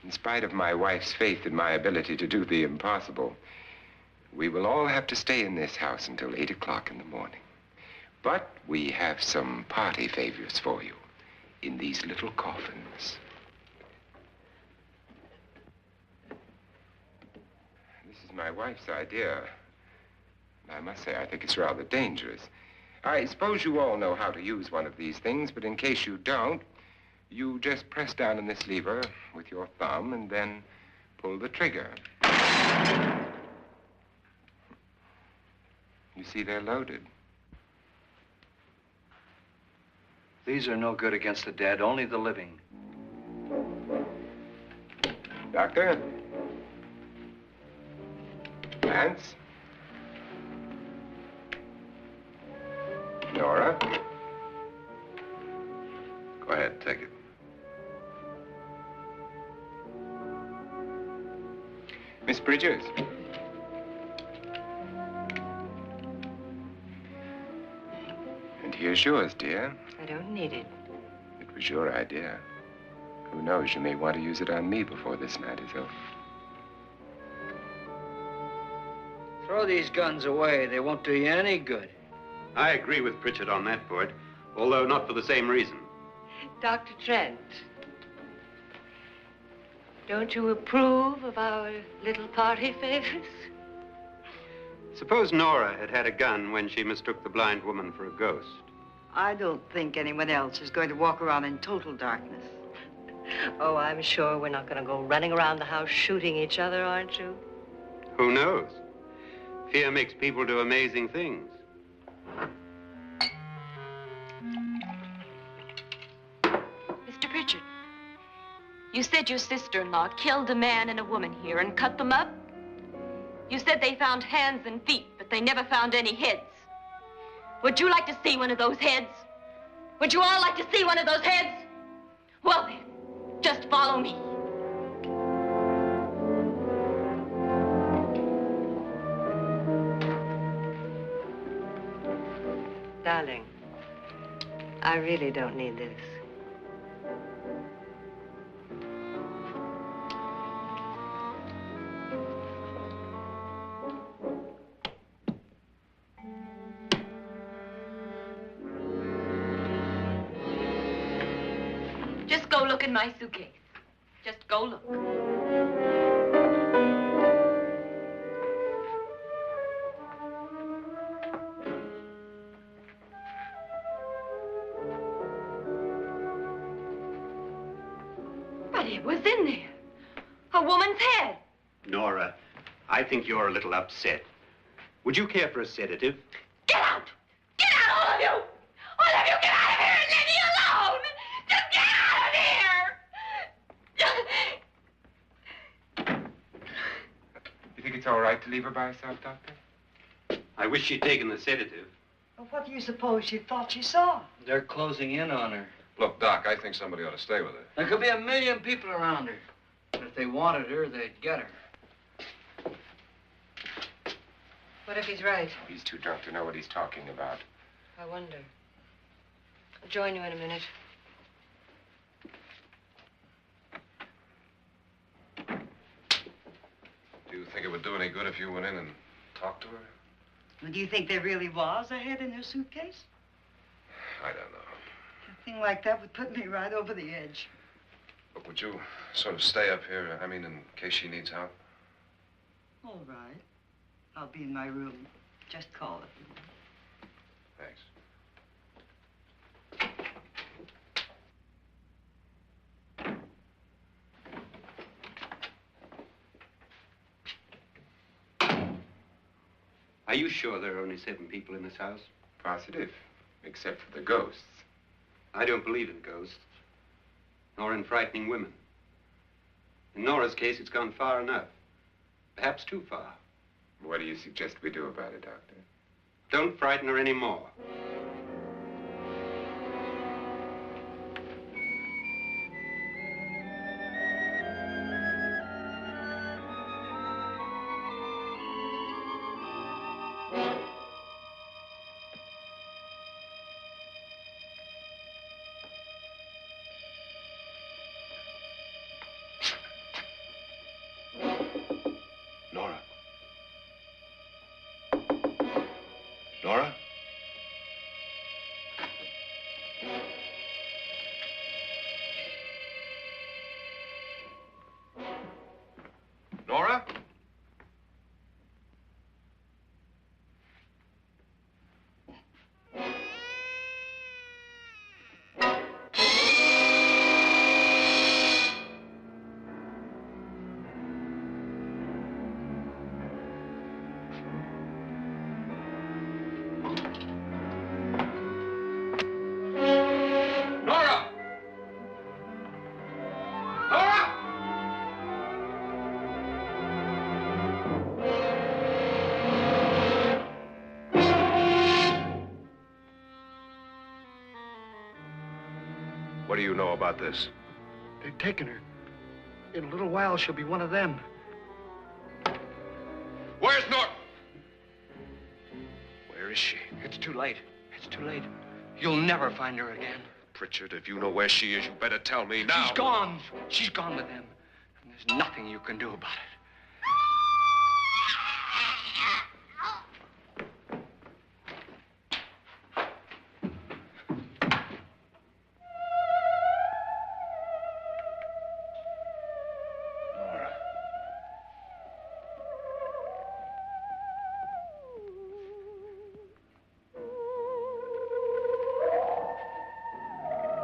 In spite of my wife's faith in my ability to do the impossible, we will all have to stay in this house until 8 o'clock in the morning. But we have some party favors for you in these little coffins. This is my wife's idea. I must say, I think it's rather dangerous. I suppose you all know how to use one of these things, but in case you don't, you just press down on this lever with your thumb and then pull the trigger. You see, they're loaded. These are no good against the dead, only the living. Doctor? Lance? Nora? Go ahead, take it. Miss Bridges? And here's yours, dear. I don't need it. It was your idea. Who knows, you may want to use it on me before this night is over. Throw these guns away. They won't do you any good. I agree with Pritchard on that point, although not for the same reason. Dr. Trent, don't you approve of our little party favors? Suppose Nora had had a gun when she mistook the blind woman for a ghost. I don't think anyone else is going to walk around in total darkness. Oh, I'm sure we're not going to go running around the house shooting each other, aren't you? Who knows? Fear makes people do amazing things. Mr. Pritchard, you said your sister-in-law killed a man and a woman here and cut them up? You said they found hands and feet, but they never found any heads. Would you like to see one of those heads? Would you all like to see one of those heads? Well then, just follow me. Darling, I really don't need this. Just go look in my suitcase. Just go look. But it was in there. A woman's head. Nora, I think you're a little upset. Would you care for a sedative? Get out! Get out, all of you! All of you, get out of here and leave me alone! Just get out of here! You think it's all right to leave her by herself, Doctor? I wish she'd taken the sedative. Well, what do you suppose she thought she saw? They're closing in on her. Look, Doc, I think somebody ought to stay with her. There could be 1 million people around her. But if they wanted her, they'd get her. What if he's right? He's too drunk to know what he's talking about. I wonder. I'll join you in a minute. Do you think it would do any good if you went in and talked to her? Well, do you think there really was a head in her suitcase? I don't know. A thing like that would put me right over the edge. Look, would you sort of stay up here, I mean, in case she needs help? All right. I'll be in my room. Just call it. Thanks. Are you sure there are only 7 people in this house? Positive, except for the ghosts. I don't believe in ghosts, nor in frightening women. In Nora's case, it's gone far enough. Perhaps too far. What do you suggest we do about it, Doctor? Don't frighten her anymore. Nora? Nora? Nora? Nora! Nora! What do you know about this? They've taken her. In a little while, she'll be one of them. Where's Nora? Where is she? It's too late. It's too late. You'll never find her again. Pritchard, if you know where she is, you better tell me now. She's gone. She's gone with them. And there's nothing you can do about it.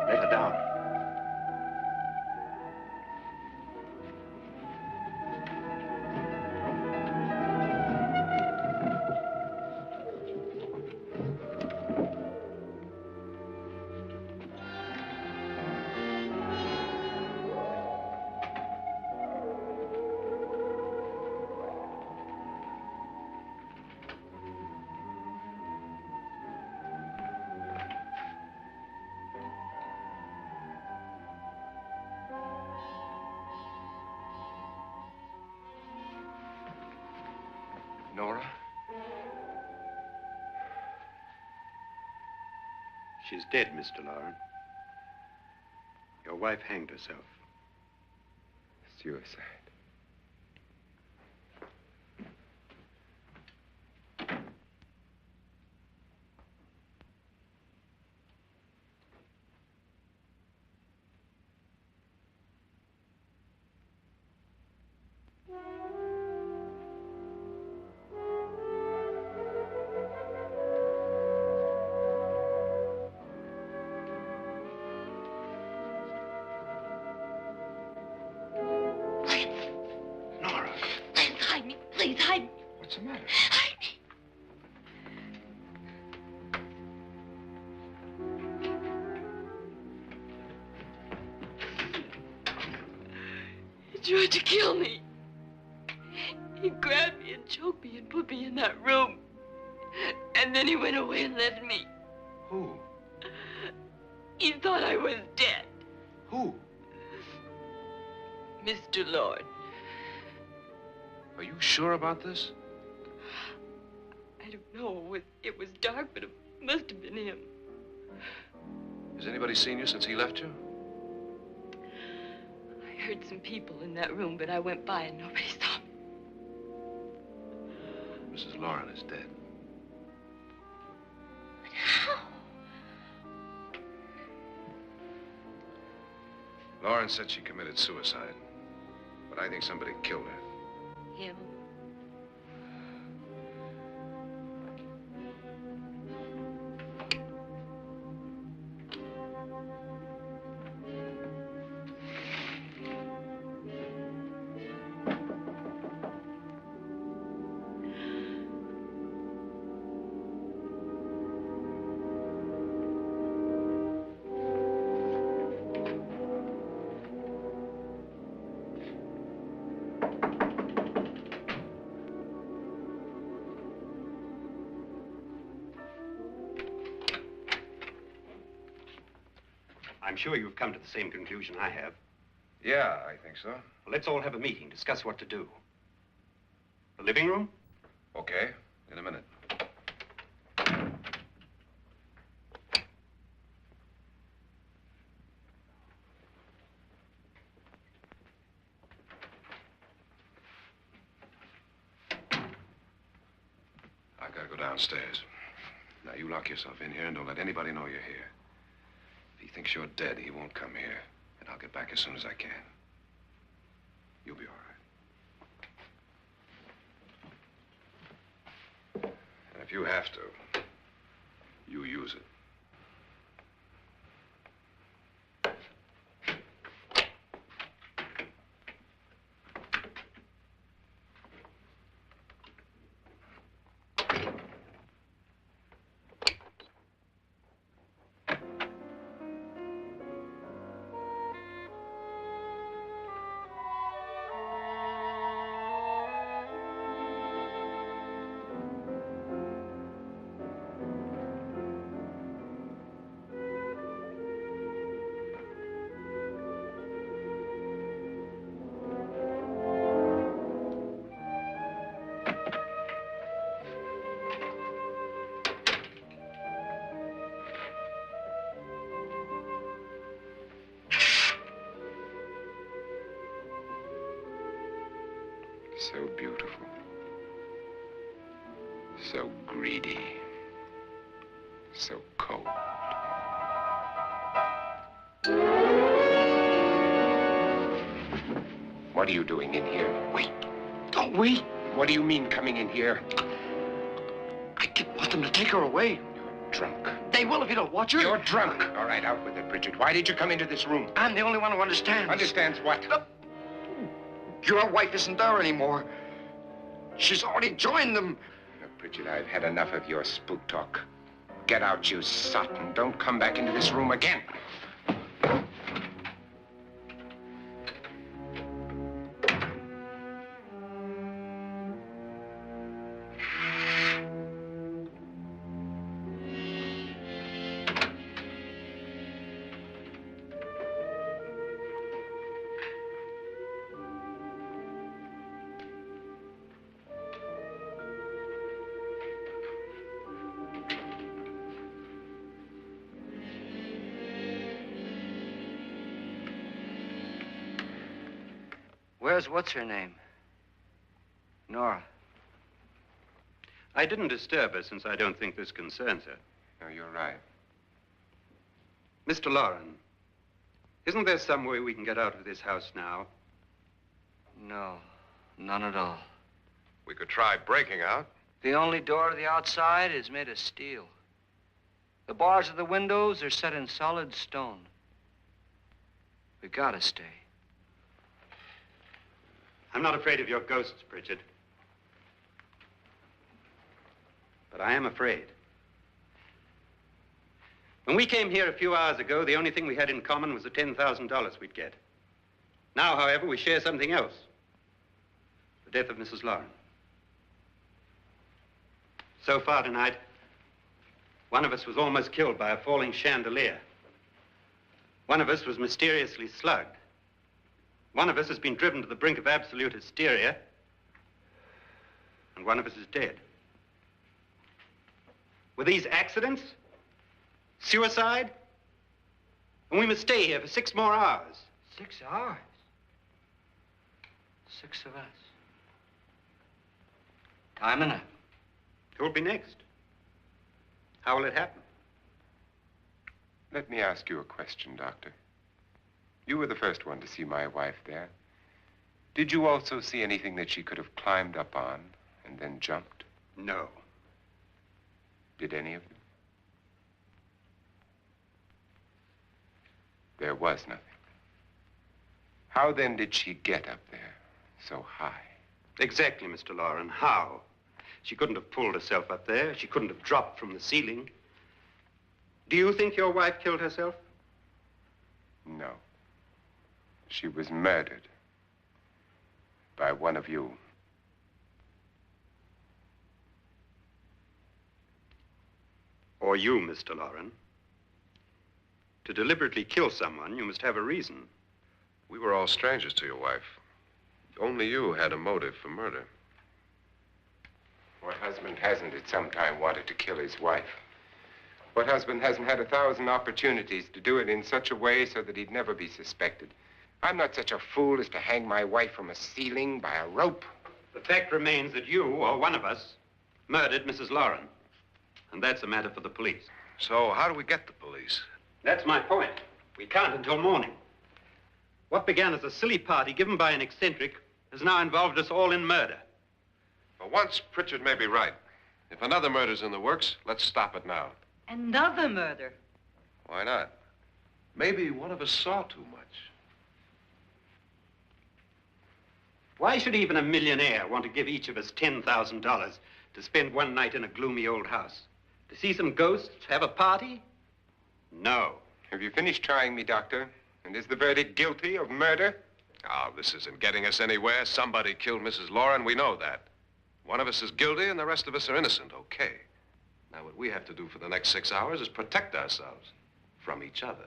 Lay her down. Nora? She's dead, Mr. Loren. Your wife hanged herself. Suicide. Hide me, please, hide me. What's the matter? Hide me. He tried to kill me. He grabbed me and choked me and put me in that room. And then he went away and left me. Who? He thought I was dead. Who? Mr. Lord. Are you sure about this? I don't know. It was dark, but it must have been him. Has anybody seen you since he left you? I heard some people in that room, but I went by and nobody saw me. Mrs. Loren is dead. How? Loren said she committed suicide, but I think somebody killed her. Him? I'm sure you've come to the same conclusion I have. Yeah, I think so. Well, let's all have a meeting, discuss what to do. The living room? Okay, in a minute. I gotta go downstairs. Now, you lock yourself in here and don't let anybody know you're here. If he thinks you're dead, he won't come here. And I'll get back as soon as I can. You'll be all right. And if you have to, you use it. So beautiful. So greedy. So cold. What are you doing in here? Wait. Don't wait. What do you mean coming in here? I didn't want them to take her away. You're drunk. They will if you don't watch her. You're drunk. All right, out with it, Bridget. Why did you come into this room? I'm the only one who understands. Understands what? Your wife isn't there anymore. She's already joined them. Look, Bridget, I've had enough of your spook talk. Get out, you sot, and don't come back into this room again. Where's what's-her-name? Nora. I didn't disturb her since I don't think this concerns her. No, you're right. Mr. Loren, isn't there some way we can get out of this house now? No, none at all. We could try breaking out. The only door to the outside is made of steel. The bars of the windows are set in solid stone. We gotta stay. I'm not afraid of your ghosts, Bridget. But I am afraid. When we came here a few hours ago, the only thing we had in common was the $10,000 we'd get. Now, however, we share something else. The death of Mrs. Loren. So far tonight, one of us was almost killed by a falling chandelier. One of us was mysteriously slugged. One of us has been driven to the brink of absolute hysteria, and one of us is dead. Were these accidents? Suicide? And we must stay here for 6 more hours. 6 hours? 6 of us. Time enough. Who'll be next? How will it happen? Let me ask you a question, Doctor. You were the first one to see my wife there. Did you also see anything that she could have climbed up on and then jumped? No. Did any of you? There was nothing. How then did she get up there so high? Exactly, Mr. Loren. How? She couldn't have pulled herself up there. She couldn't have dropped from the ceiling. Do you think your wife killed herself? No. She was murdered by one of you. Or you, Mr. Loren. To deliberately kill someone, you must have a reason. We were all strangers to your wife. Only you had a motive for murder. What husband hasn't at some time wanted to kill his wife? What husband hasn't had 1,000 opportunities to do it in such a way so that he'd never be suspected? I'm not such a fool as to hang my wife from a ceiling by a rope. The fact remains that you, or one of us, murdered Mrs. Loren. And that's a matter for the police. So how do we get the police? That's my point. We can't until morning. What began as a silly party given by an eccentric has now involved us all in murder. For once, Pritchard may be right. If another murder's in the works, let's stop it now. Another murder? Why not? Maybe one of us saw too much. Why should even a millionaire want to give each of us $10,000 to spend one night in a gloomy old house? To see some ghosts, have a party? No. Have you finished trying me, Doctor? And is the verdict guilty of murder? Oh, this isn't getting us anywhere. Somebody killed Mrs. Loren, we know that. One of us is guilty and the rest of us are innocent, okay. Now, what we have to do for the next 6 hours is protect ourselves from each other.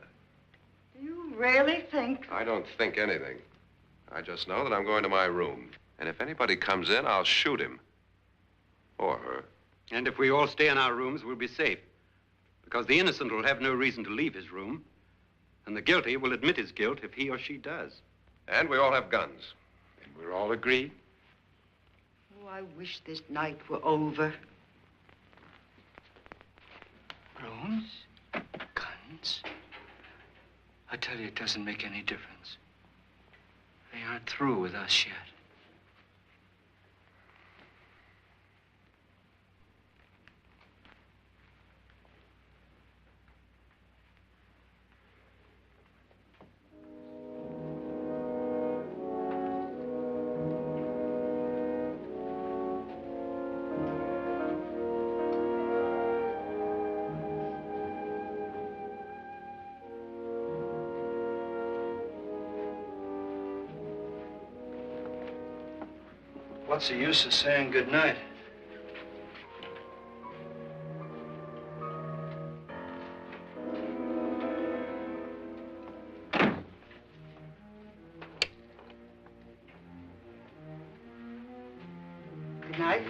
Do you really think? I don't think anything. I just know that I'm going to my room. And if anybody comes in, I'll shoot him. Or her. And if we all stay in our rooms, we'll be safe. Because the innocent will have no reason to leave his room. And the guilty will admit his guilt if he or she does. And we all have guns. And we're all agreed? Oh, I wish this night were over. Rooms? Guns? I tell you, it doesn't make any difference. They aren't through with us yet. What's the use of saying goodnight? Good night.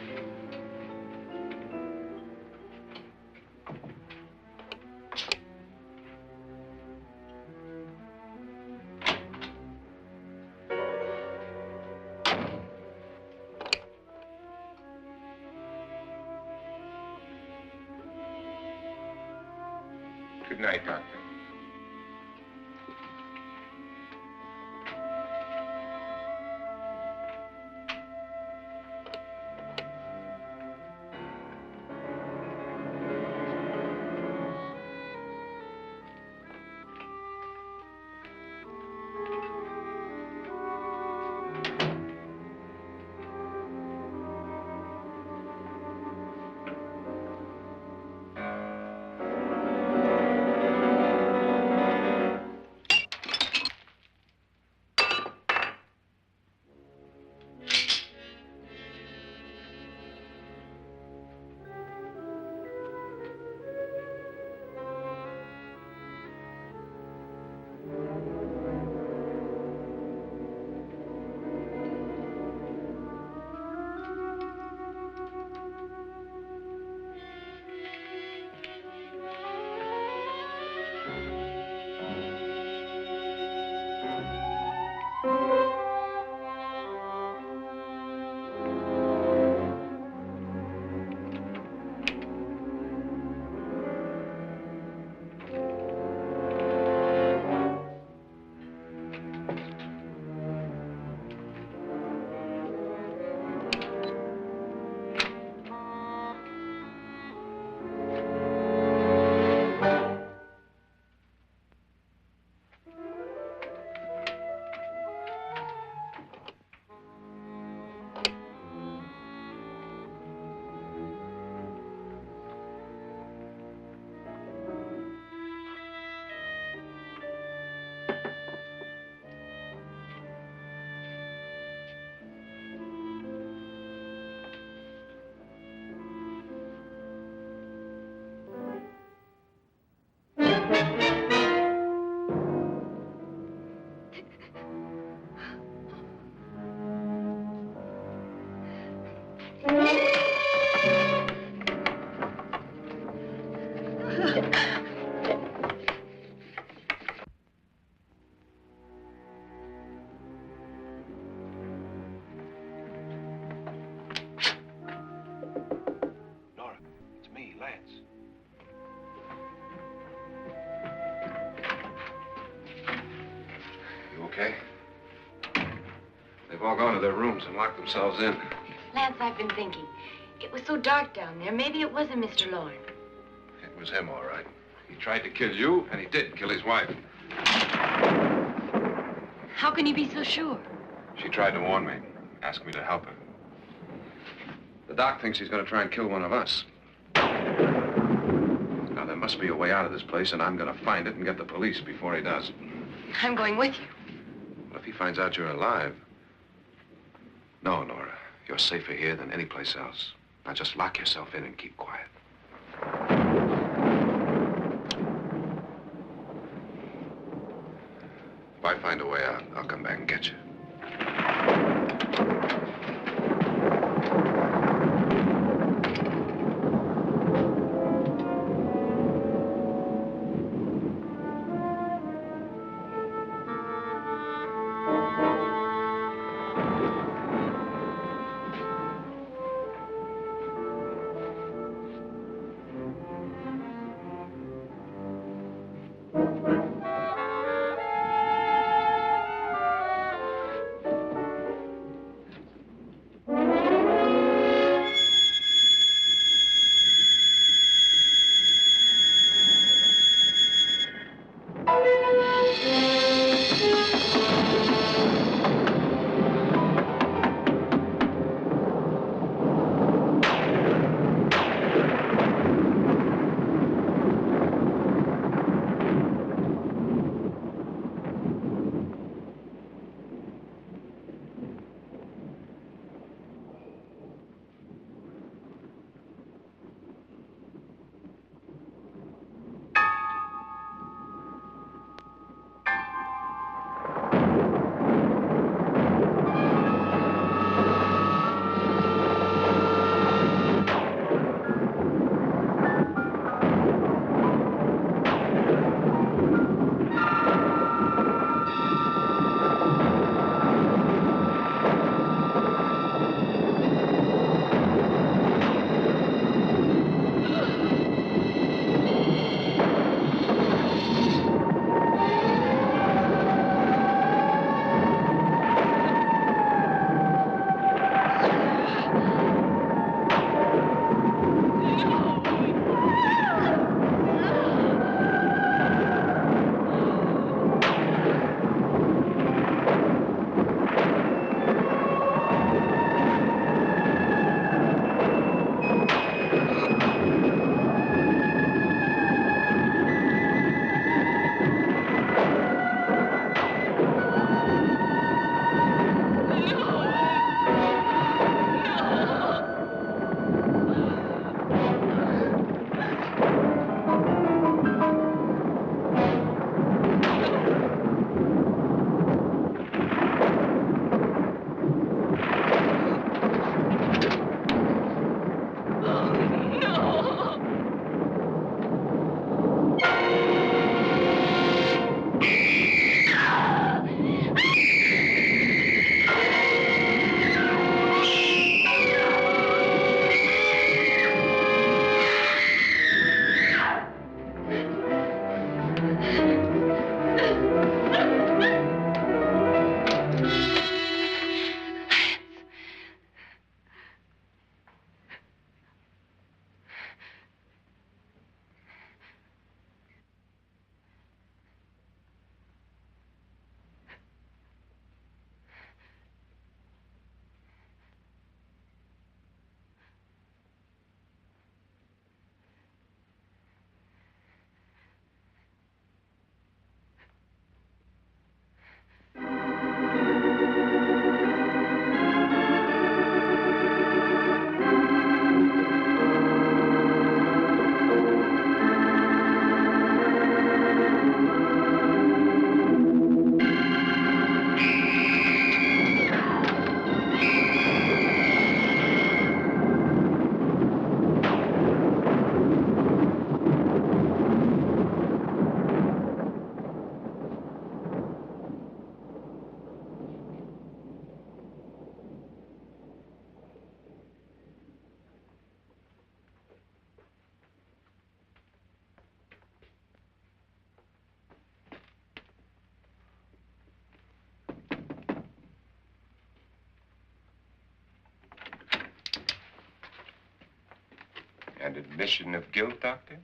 Good night, Doctor. okay? They've all gone to their rooms and locked themselves in. Lance, I've been thinking. It was so dark down there. Maybe it wasn't Mr. Loren. It was him, all right. He tried to kill you, and he did kill his wife. How can you be so sure? She tried to warn me, asked me to help her. The doc thinks he's going to try and kill one of us. Now, there must be a way out of this place, and I'm going to find it and get the police before he does. I'm going with you. Well, if he finds out you're alive... No, Nora. You're safer here than any place else. Now, just lock yourself in and keep quiet. If I find a way out, I'll come back and get you. And admission of guilt, Doctor?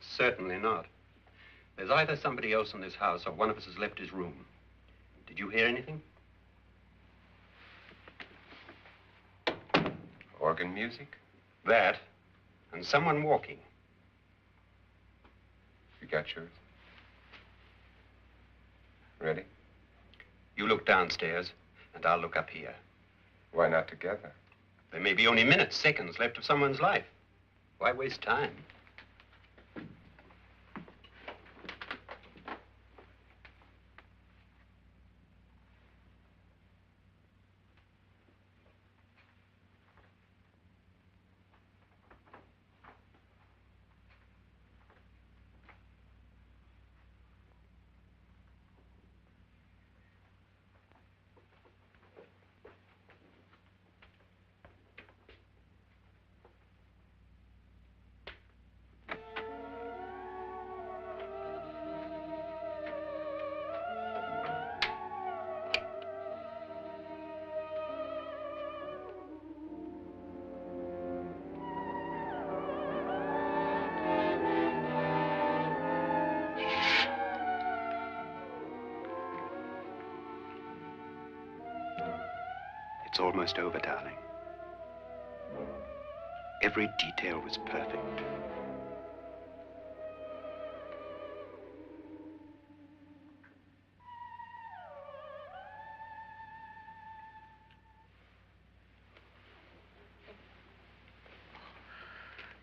Certainly not. There's either somebody else in this house or one of us has left his room. Did you hear anything? Organ music? That, and someone walking. You got yours? Ready? You look downstairs, and I'll look up here. Why not together? There may be only minutes, seconds left of someone's life. Why waste time? It's almost over, darling. Every detail was perfect.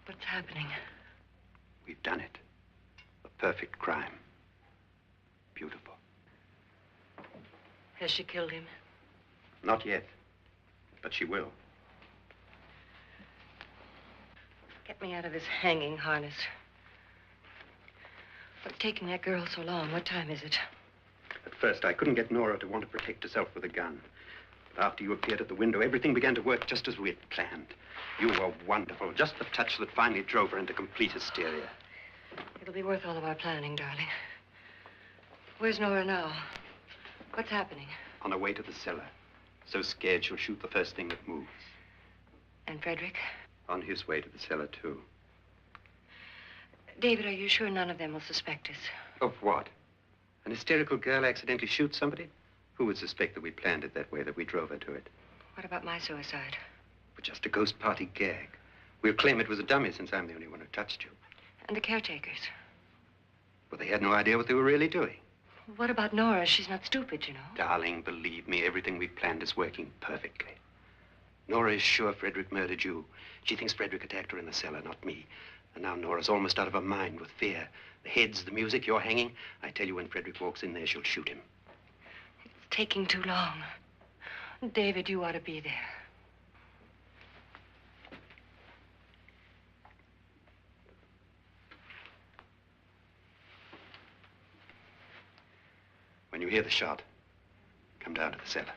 What's happening? We've done it. A perfect crime. Beautiful. Has she killed him? Not yet, but she will. Get me out of this hanging harness. What's taking that girl so long? What time is it? At first, I couldn't get Nora to want to protect herself with a gun. But after you appeared at the window, everything began to work just as we had planned. You were wonderful. Just the touch that finally drove her into complete hysteria. It'll be worth all of our planning, darling. Where's Nora now? What's happening? On her way to the cellar. So scared she'll shoot the first thing that moves. And Frederick? On his way to the cellar, too. David, are you sure none of them will suspect us? Of what? An hysterical girl accidentally shoots somebody? Who would suspect that we planned it that way, that we drove her to it? What about my suicide? But just a ghost party gag. We'll claim it was a dummy since I'm the only one who touched you. And the caretakers? But they had no idea what they were really doing. What about Nora? She's not stupid, you know. Darling, believe me, everything we planned is working perfectly. Nora is sure Frederick murdered you. She thinks Frederick attacked her in the cellar, not me. And now Nora's almost out of her mind with fear. The heads, the music, you're hanging. I tell you, when Frederick walks in there, she'll shoot him. It's taking too long. David, you ought to be there. When you hear the shot, come down to the cellar.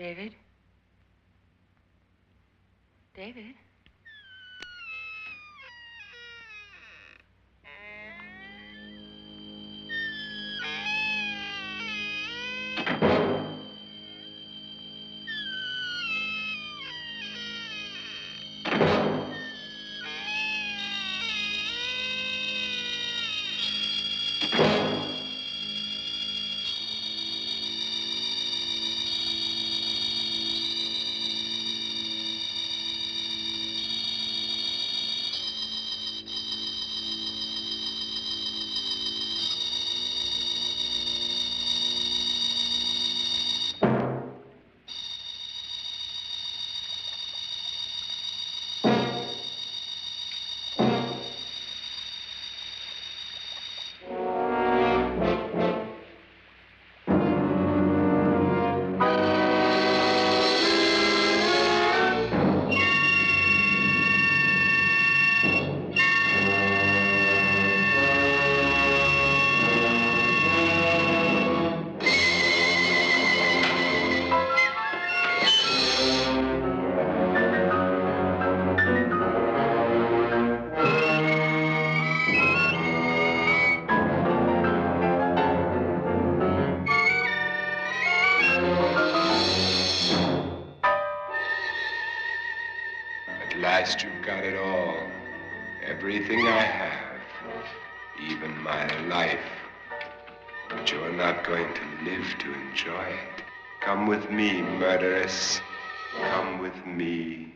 David? David? At last you've got it all. Everything I have. Even my life. But you're not going to live to enjoy it. Come with me, murderess. Come with me.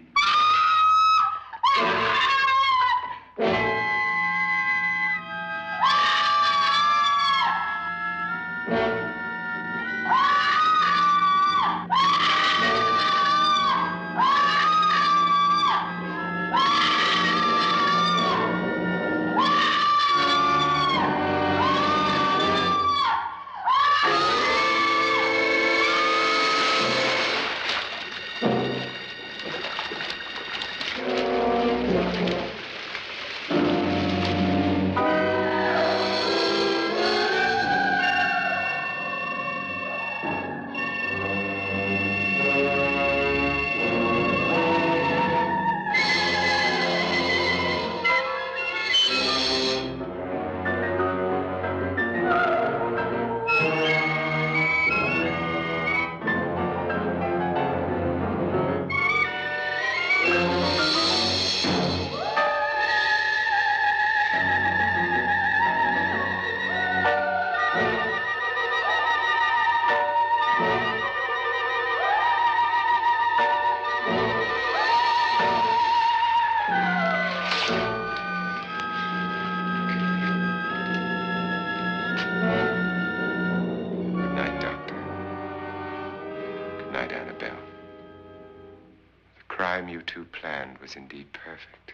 Was indeed perfect.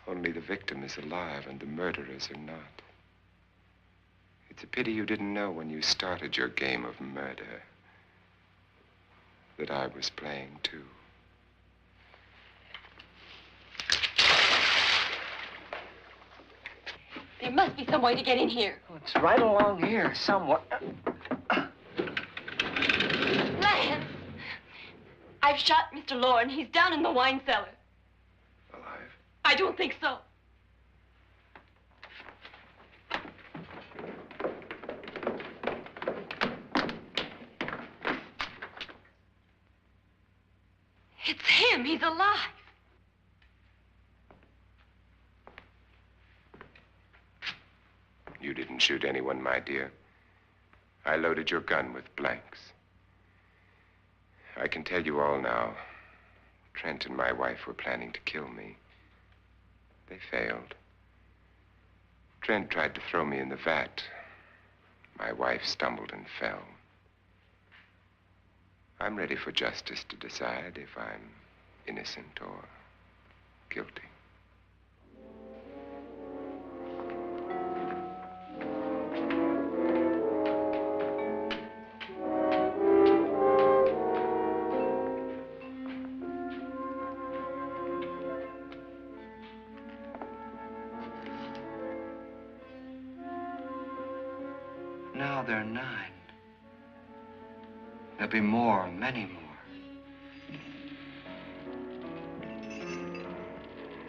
Only the victim is alive and the murderers are not. It's a pity you didn't know when you started your game of murder that I was playing too. There must be some way to get in here. It's right along here somewhere. Lance! I've shot Mr. Loren. He's down in the wine cellar. Alive? I don't think so. It's him. He's alive. You didn't shoot anyone, my dear. I loaded your gun with blanks. I can tell you all now. Trent and my wife were planning to kill me. They failed. Trent tried to throw me in the vat. My wife stumbled and fell. I'm ready for justice to decide if I'm innocent or guilty. Now they're 9. There'll be more, many more.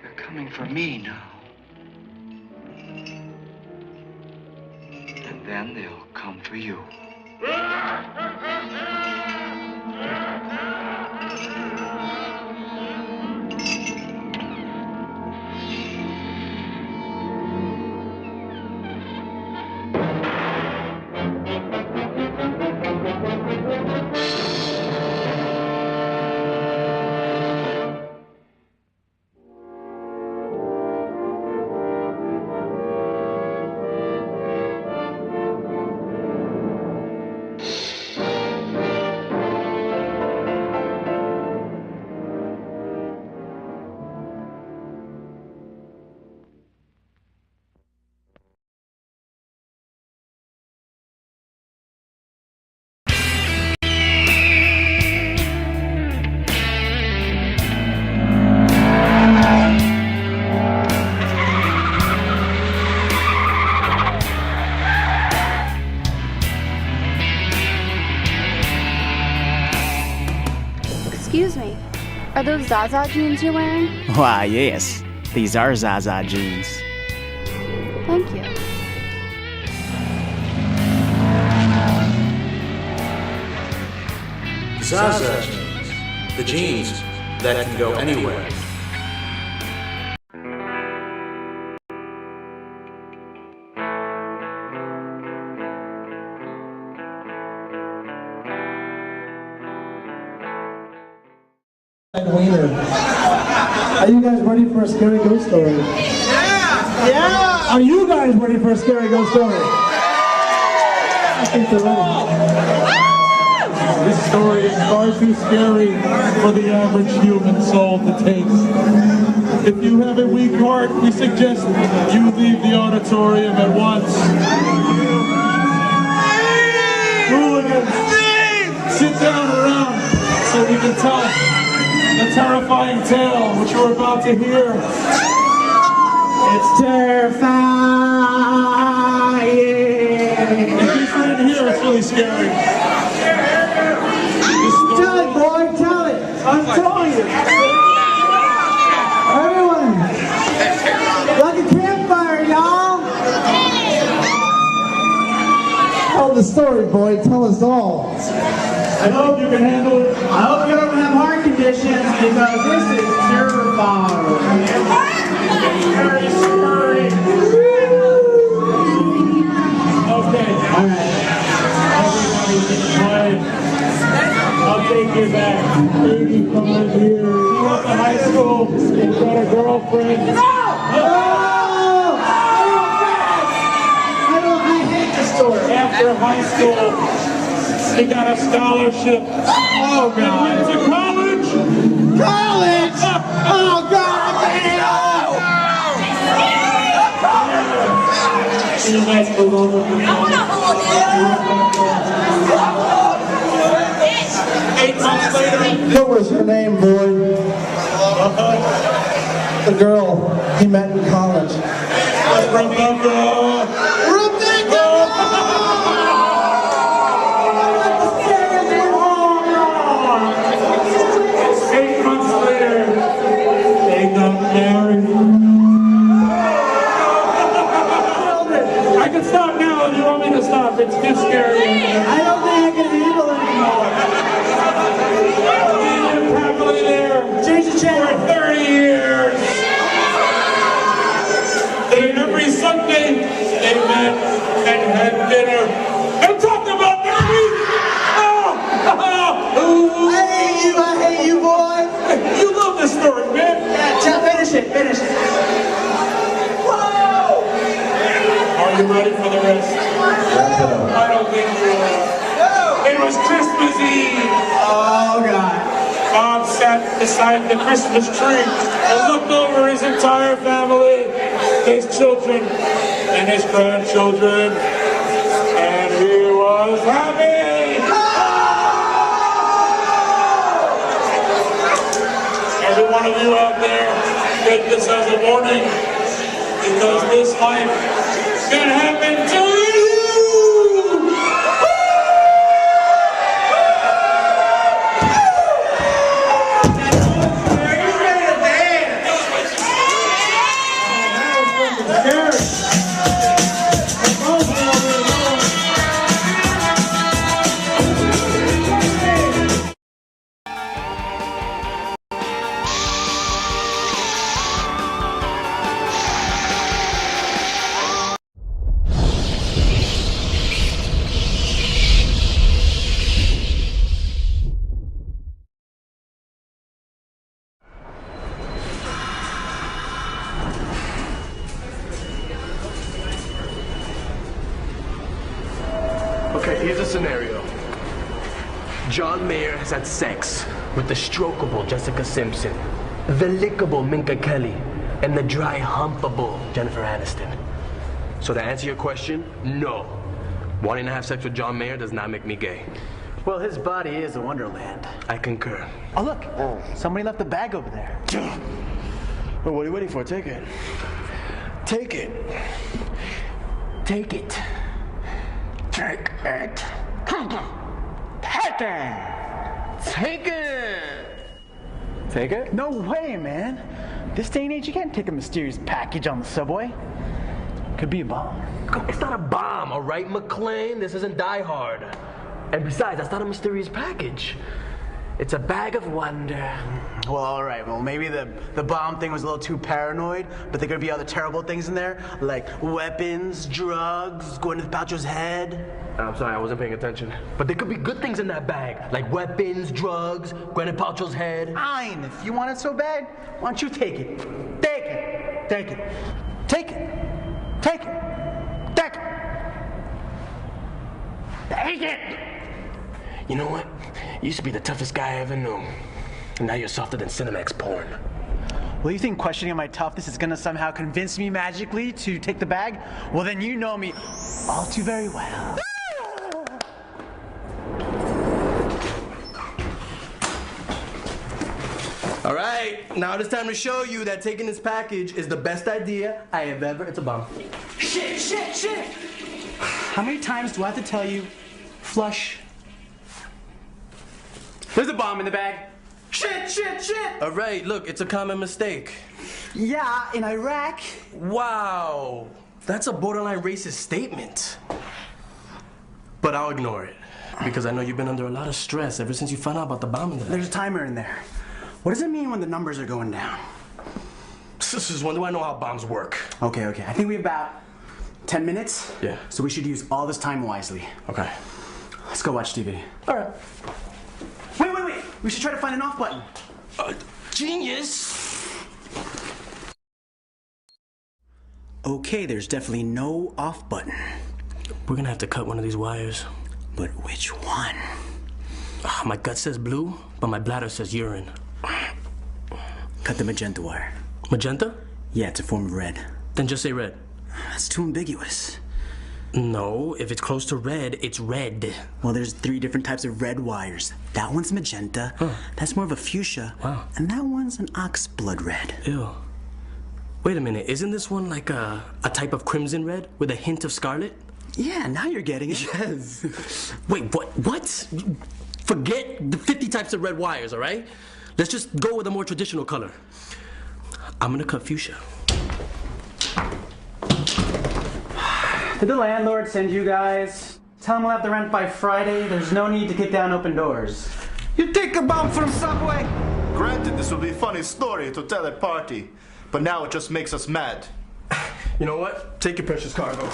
They're coming for me now. And then they'll come for you. Excuse me, are those Zaza jeans you're wearing? Why, yes. These are Zaza jeans. Thank you. Zaza jeans. The jeans that can go anywhere. Wiener. Are you guys ready for a scary ghost story? Yeah! Are you guys ready for a scary ghost story? I think they're ready. This story is far too scary for the average human soul to take. If you have a weak heart, we suggest you leave the auditorium at once. Ghouligans, sit down around so we can tell the terrifying tale which you're about to hear. It's terrifying. If you sit in here, it's really scary. Tell it, boy, tell it. I'm telling you. Everyone, like a campfire, y'all. Tell the story, boy. Tell us all. I hope you can handle it. I hope you don't have heart conditions because this is terrifying. Very scary. Okay. All right. Everybody just quiet. I'll take you back 85 years. You went to high school and got a girlfriend. No! I hate this story. After high school, he got a scholarship. Oh, God. He went to college. College? Oh, God. You guys pulled over. I want to hold you. 8 months later. What was her name, boy? The girl he met in college. Rebecca! Rebecca! Stop now if you want me to stop. It's too scary. I don't think I can handle it anymore. We lived happily there. Change the channel. For 30 years. And every Sunday they met and had dinner and talked about their week. I hate you, boy. You love this story, man. Yeah, finish it. Are you ready for the rest? I don't think you are. It was Christmas Eve. Oh, God. Bob sat beside the Christmas tree and looked over his entire family, his children and his grandchildren, and he was happy. Every one of you out there, take this as a warning, because this life can happen to you! Okay, here's a scenario. John Mayer has had sex with the strokeable Jessica Simpson, the lickable Minka Kelly, and the dry humpable Jennifer Aniston. So to answer your question, no. Wanting to have sex with John Mayer does not make me gay. Well, his body is a wonderland. I concur. Oh, look. Somebody left the bag over there. Well, what are you waiting for? Take it. Take it. Take it. Take it. Take it. Take it. Take it. Take it? No way, man. This day and age, you can't take a mysterious package on the subway. Could be a bomb. It's not a bomb, all right, McClane? This isn't Die Hard. And besides, that's not a mysterious package. It's a bag of wonder. Well, all right. Well, maybe the bomb thing was a little too paranoid, but there could be other terrible things in there, like weapons, drugs, Gwyneth Paltrow's head. I'm sorry, I wasn't paying attention. But there could be good things in that bag, like weapons, drugs, Gwyneth Paltrow's head. Fine. If you want it so bad, why don't you take it? Take it. Take it. Take it. Take it. Take it. Take it. You know what? You used to be the toughest guy I ever knew. And now you're softer than Cinemax porn. Well, you think questioning my toughness is gonna somehow convince me magically to take the bag? Well, then you know me all too very well. All right, now it's time to show you that taking this package is the best idea I have ever. It's a bomb. Shit, shit, shit! How many times do I have to tell you, flush? There's a bomb in the bag. Shit, shit, shit! All right, look, it's a common mistake. Yeah, in Iraq. Wow, that's a borderline racist statement. But I'll ignore it, because I know you've been under a lot of stress ever since you found out about the bomb in there. There's a timer in there. What does it mean when the numbers are going down? This is when do I know how bombs work? Okay. I think we have about 10 minutes. Yeah. So we should use all this time wisely. Okay. Let's go watch TV. All right. Wait. We should try to find an off button. Genius. Okay, there's definitely no off button. We're gonna have to cut one of these wires. But which one? My gut says blue, but my bladder says urine. Cut the magenta wire. Magenta? Yeah, it's a form of red. Then just say red. That's too ambiguous. No, if it's close to red, it's red. Well, there's 3 different types of red wires. That one's magenta. That's more of a fuchsia. Wow. And that one's an ox blood red. Ew. Wait a minute, isn't this one like a type of crimson red with a hint of scarlet? Yeah, now you're getting it. Yes. Wait, what? Forget the 50 types of red wires, all right? Let's just go with a more traditional color. I'm gonna cut fuchsia. Did the landlord send you guys? Tell him we'll have the rent by Friday. There's no need to kick down open doors. You take a bomb from Subway? Granted, this would be a funny story to tell at party, but now it just makes us mad. You know what? Take your precious cargo.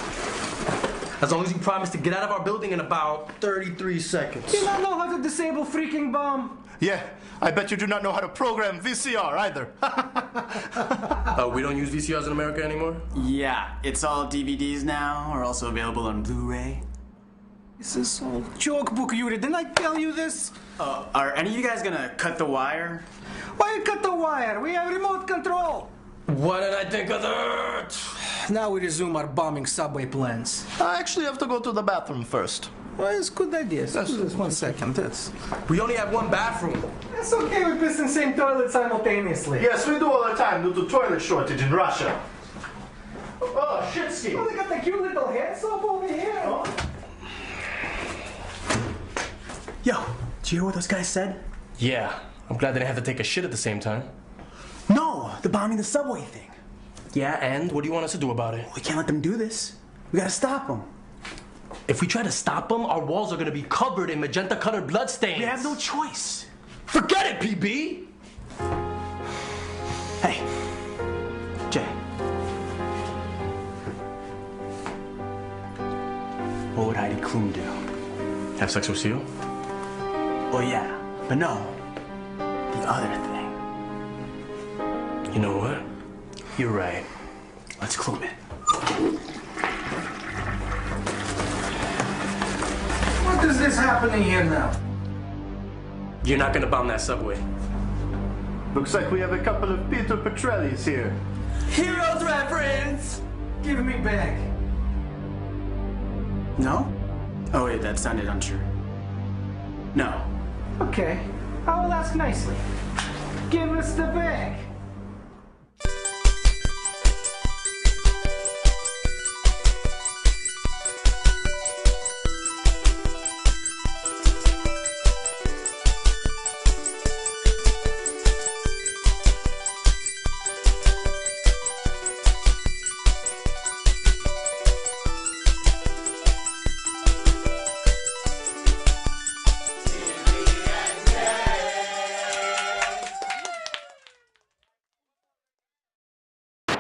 As long as you promise to get out of our building in about 33 seconds. You don't know how to disable freaking bomb. Yeah, I bet you do not know how to program VCR either. We don't use VCRs in America anymore? Yeah, it's all DVDs now, are also available on Blu-ray. This is all joke book, Yuri. Didn't I tell you this? Are any of you guys gonna cut the wire? Why cut the wire? We have remote control. Why did I think of that? Now we resume our bombing Subway plans. I actually have to go to the bathroom first. Well, it's a good idea. Just 1 second. We only have 1 bathroom. It's okay, we piss in the same toilet simultaneously. Yes, we do all the time due to toilet shortage in Russia. Oh, shit, Steve. Oh, they got the cute little hand soap over here. Oh. Yo, did you hear what those guys said? Yeah, I'm glad they didn't have to take a shit at the same time. No, the bombing the subway thing. Yeah, and what do you want us to do about it? We can't let them do this. We gotta stop them. If we try to stop them, our walls are gonna be covered in magenta-colored bloodstains. We have no choice. Forget it, PB! Hey, Jay. What would Heidi Klum do? Have sex with Seal? Well, yeah, but no. The other thing. You know what? You're right. Let's Klum it. What is this happening here now? You're not gonna bomb that subway. Looks like we have a couple of Peter Petrellis here. Heroes reference! Give me back. No? Oh, wait, that sounded untrue. No. Okay, I will ask nicely. Give us the bag.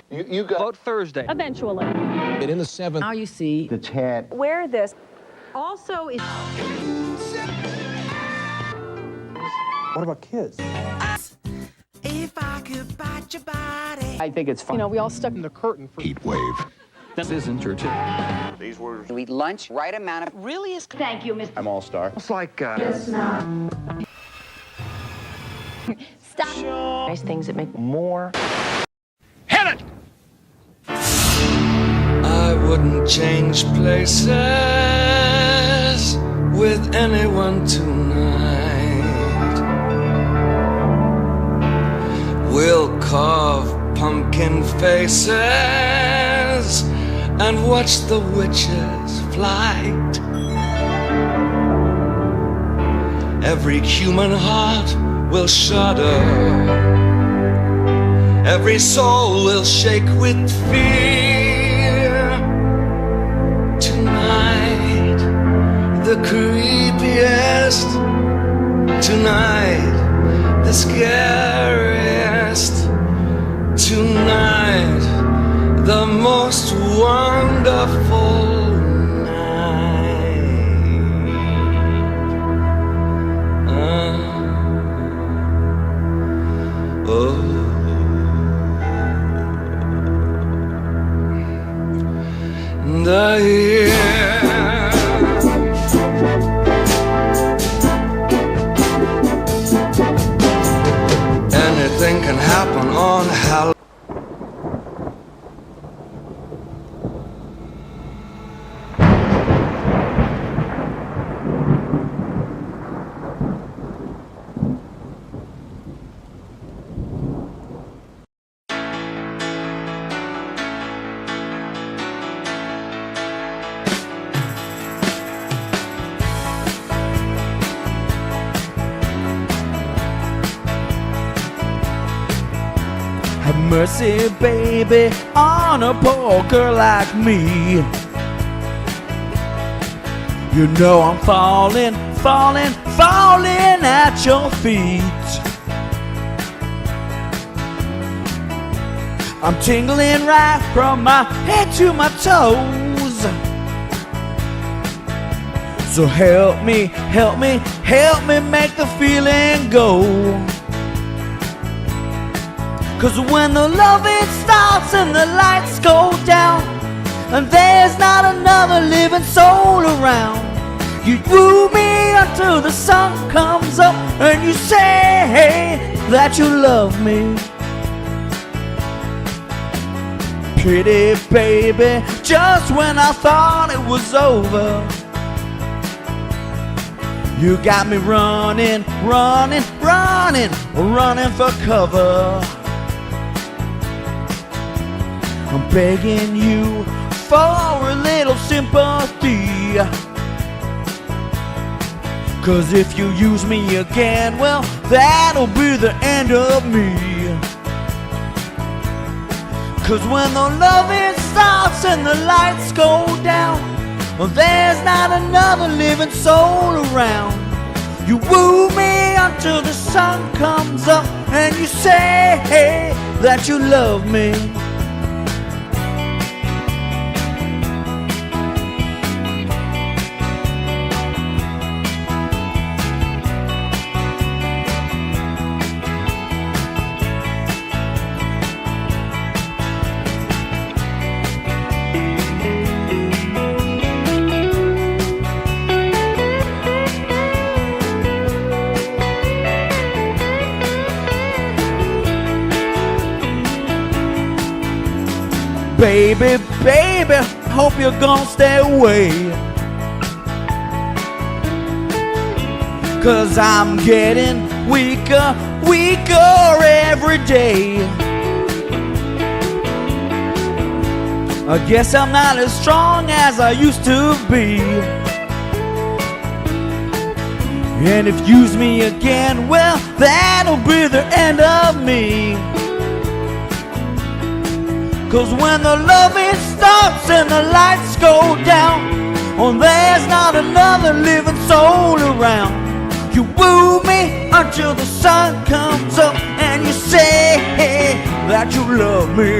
You got vote Thursday. Eventually. it in the 7th. Now you see The chat. where this also is. What about kids? If I could bite your body. I think it's fun. You know, we all stuck In the curtain for Heat wave. This isn't Churchill. these words. We eat lunch, right amount of. Really is. Thank you, Mr. I'm all-star. It's like, Stop. Nice things that make more. Hit it! I wouldn't change places with anyone tonight. We'll carve pumpkin faces and watch the witches' flight. Every human heart will shudder. Every soul will shake with fear. Tonight, the creepiest. Tonight, the scariest. Tonight, the most wonderful night. Oh. And I hear anything can happen on Halloween. Have mercy, baby, on a poor girl like me. You know I'm falling, falling, falling at your feet. I'm tingling right from my head to my toes. So help me, help me, help me make the feeling go. 'Cause when the loving starts and the lights go down, and there's not another living soul around, you woo me until the sun comes up, and you say that you love me. Pretty baby, just when I thought it was over, you got me running, running, running, running for cover. I'm begging you for a little sympathy, 'cause if you use me again, well, that'll be the end of me. 'Cause when the loving stops and the lights go down, well, there's not another living soul around. You woo me until the sun comes up, and you say that you love me. Baby, baby, hope you're gonna stay away. 'Cause I'm getting weaker, weaker every day. I guess I'm not as strong as I used to be. And if you use me again, well, that'll be the end of me. 'Cause when the loving stops and the lights go down, oh, there's not another living soul around. You woo me until the sun comes up, and you say that you love me.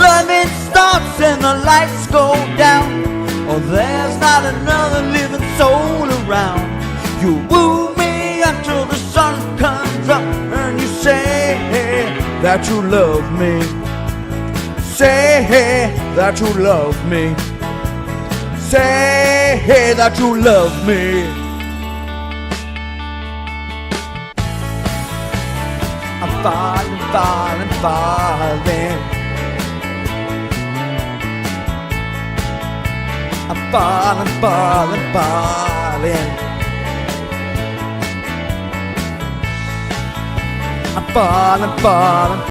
Loving stops and the lights go down, oh, there's not another living soul around. You woo me until the sun comes up, and you say that you love me. Say that you love me. Say that you love me. I'm falling, falling, falling. I'm falling, falling, falling. I'm falling, falling,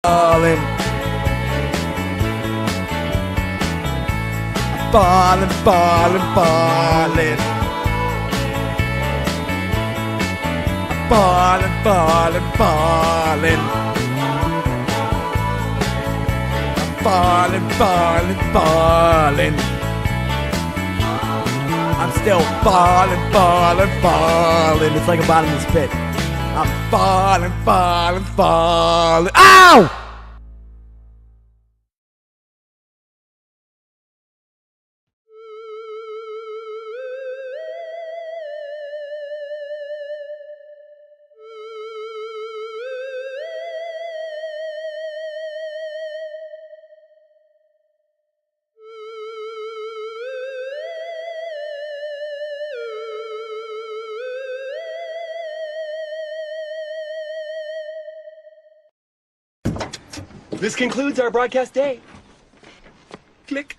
falling. Falling, falling, falling. Falling, falling, falling. Falling, falling, falling. I'm still falling, falling, falling. It's like a bottomless pit. I'm falling, falling, falling. Ow! This concludes our broadcast day. Click.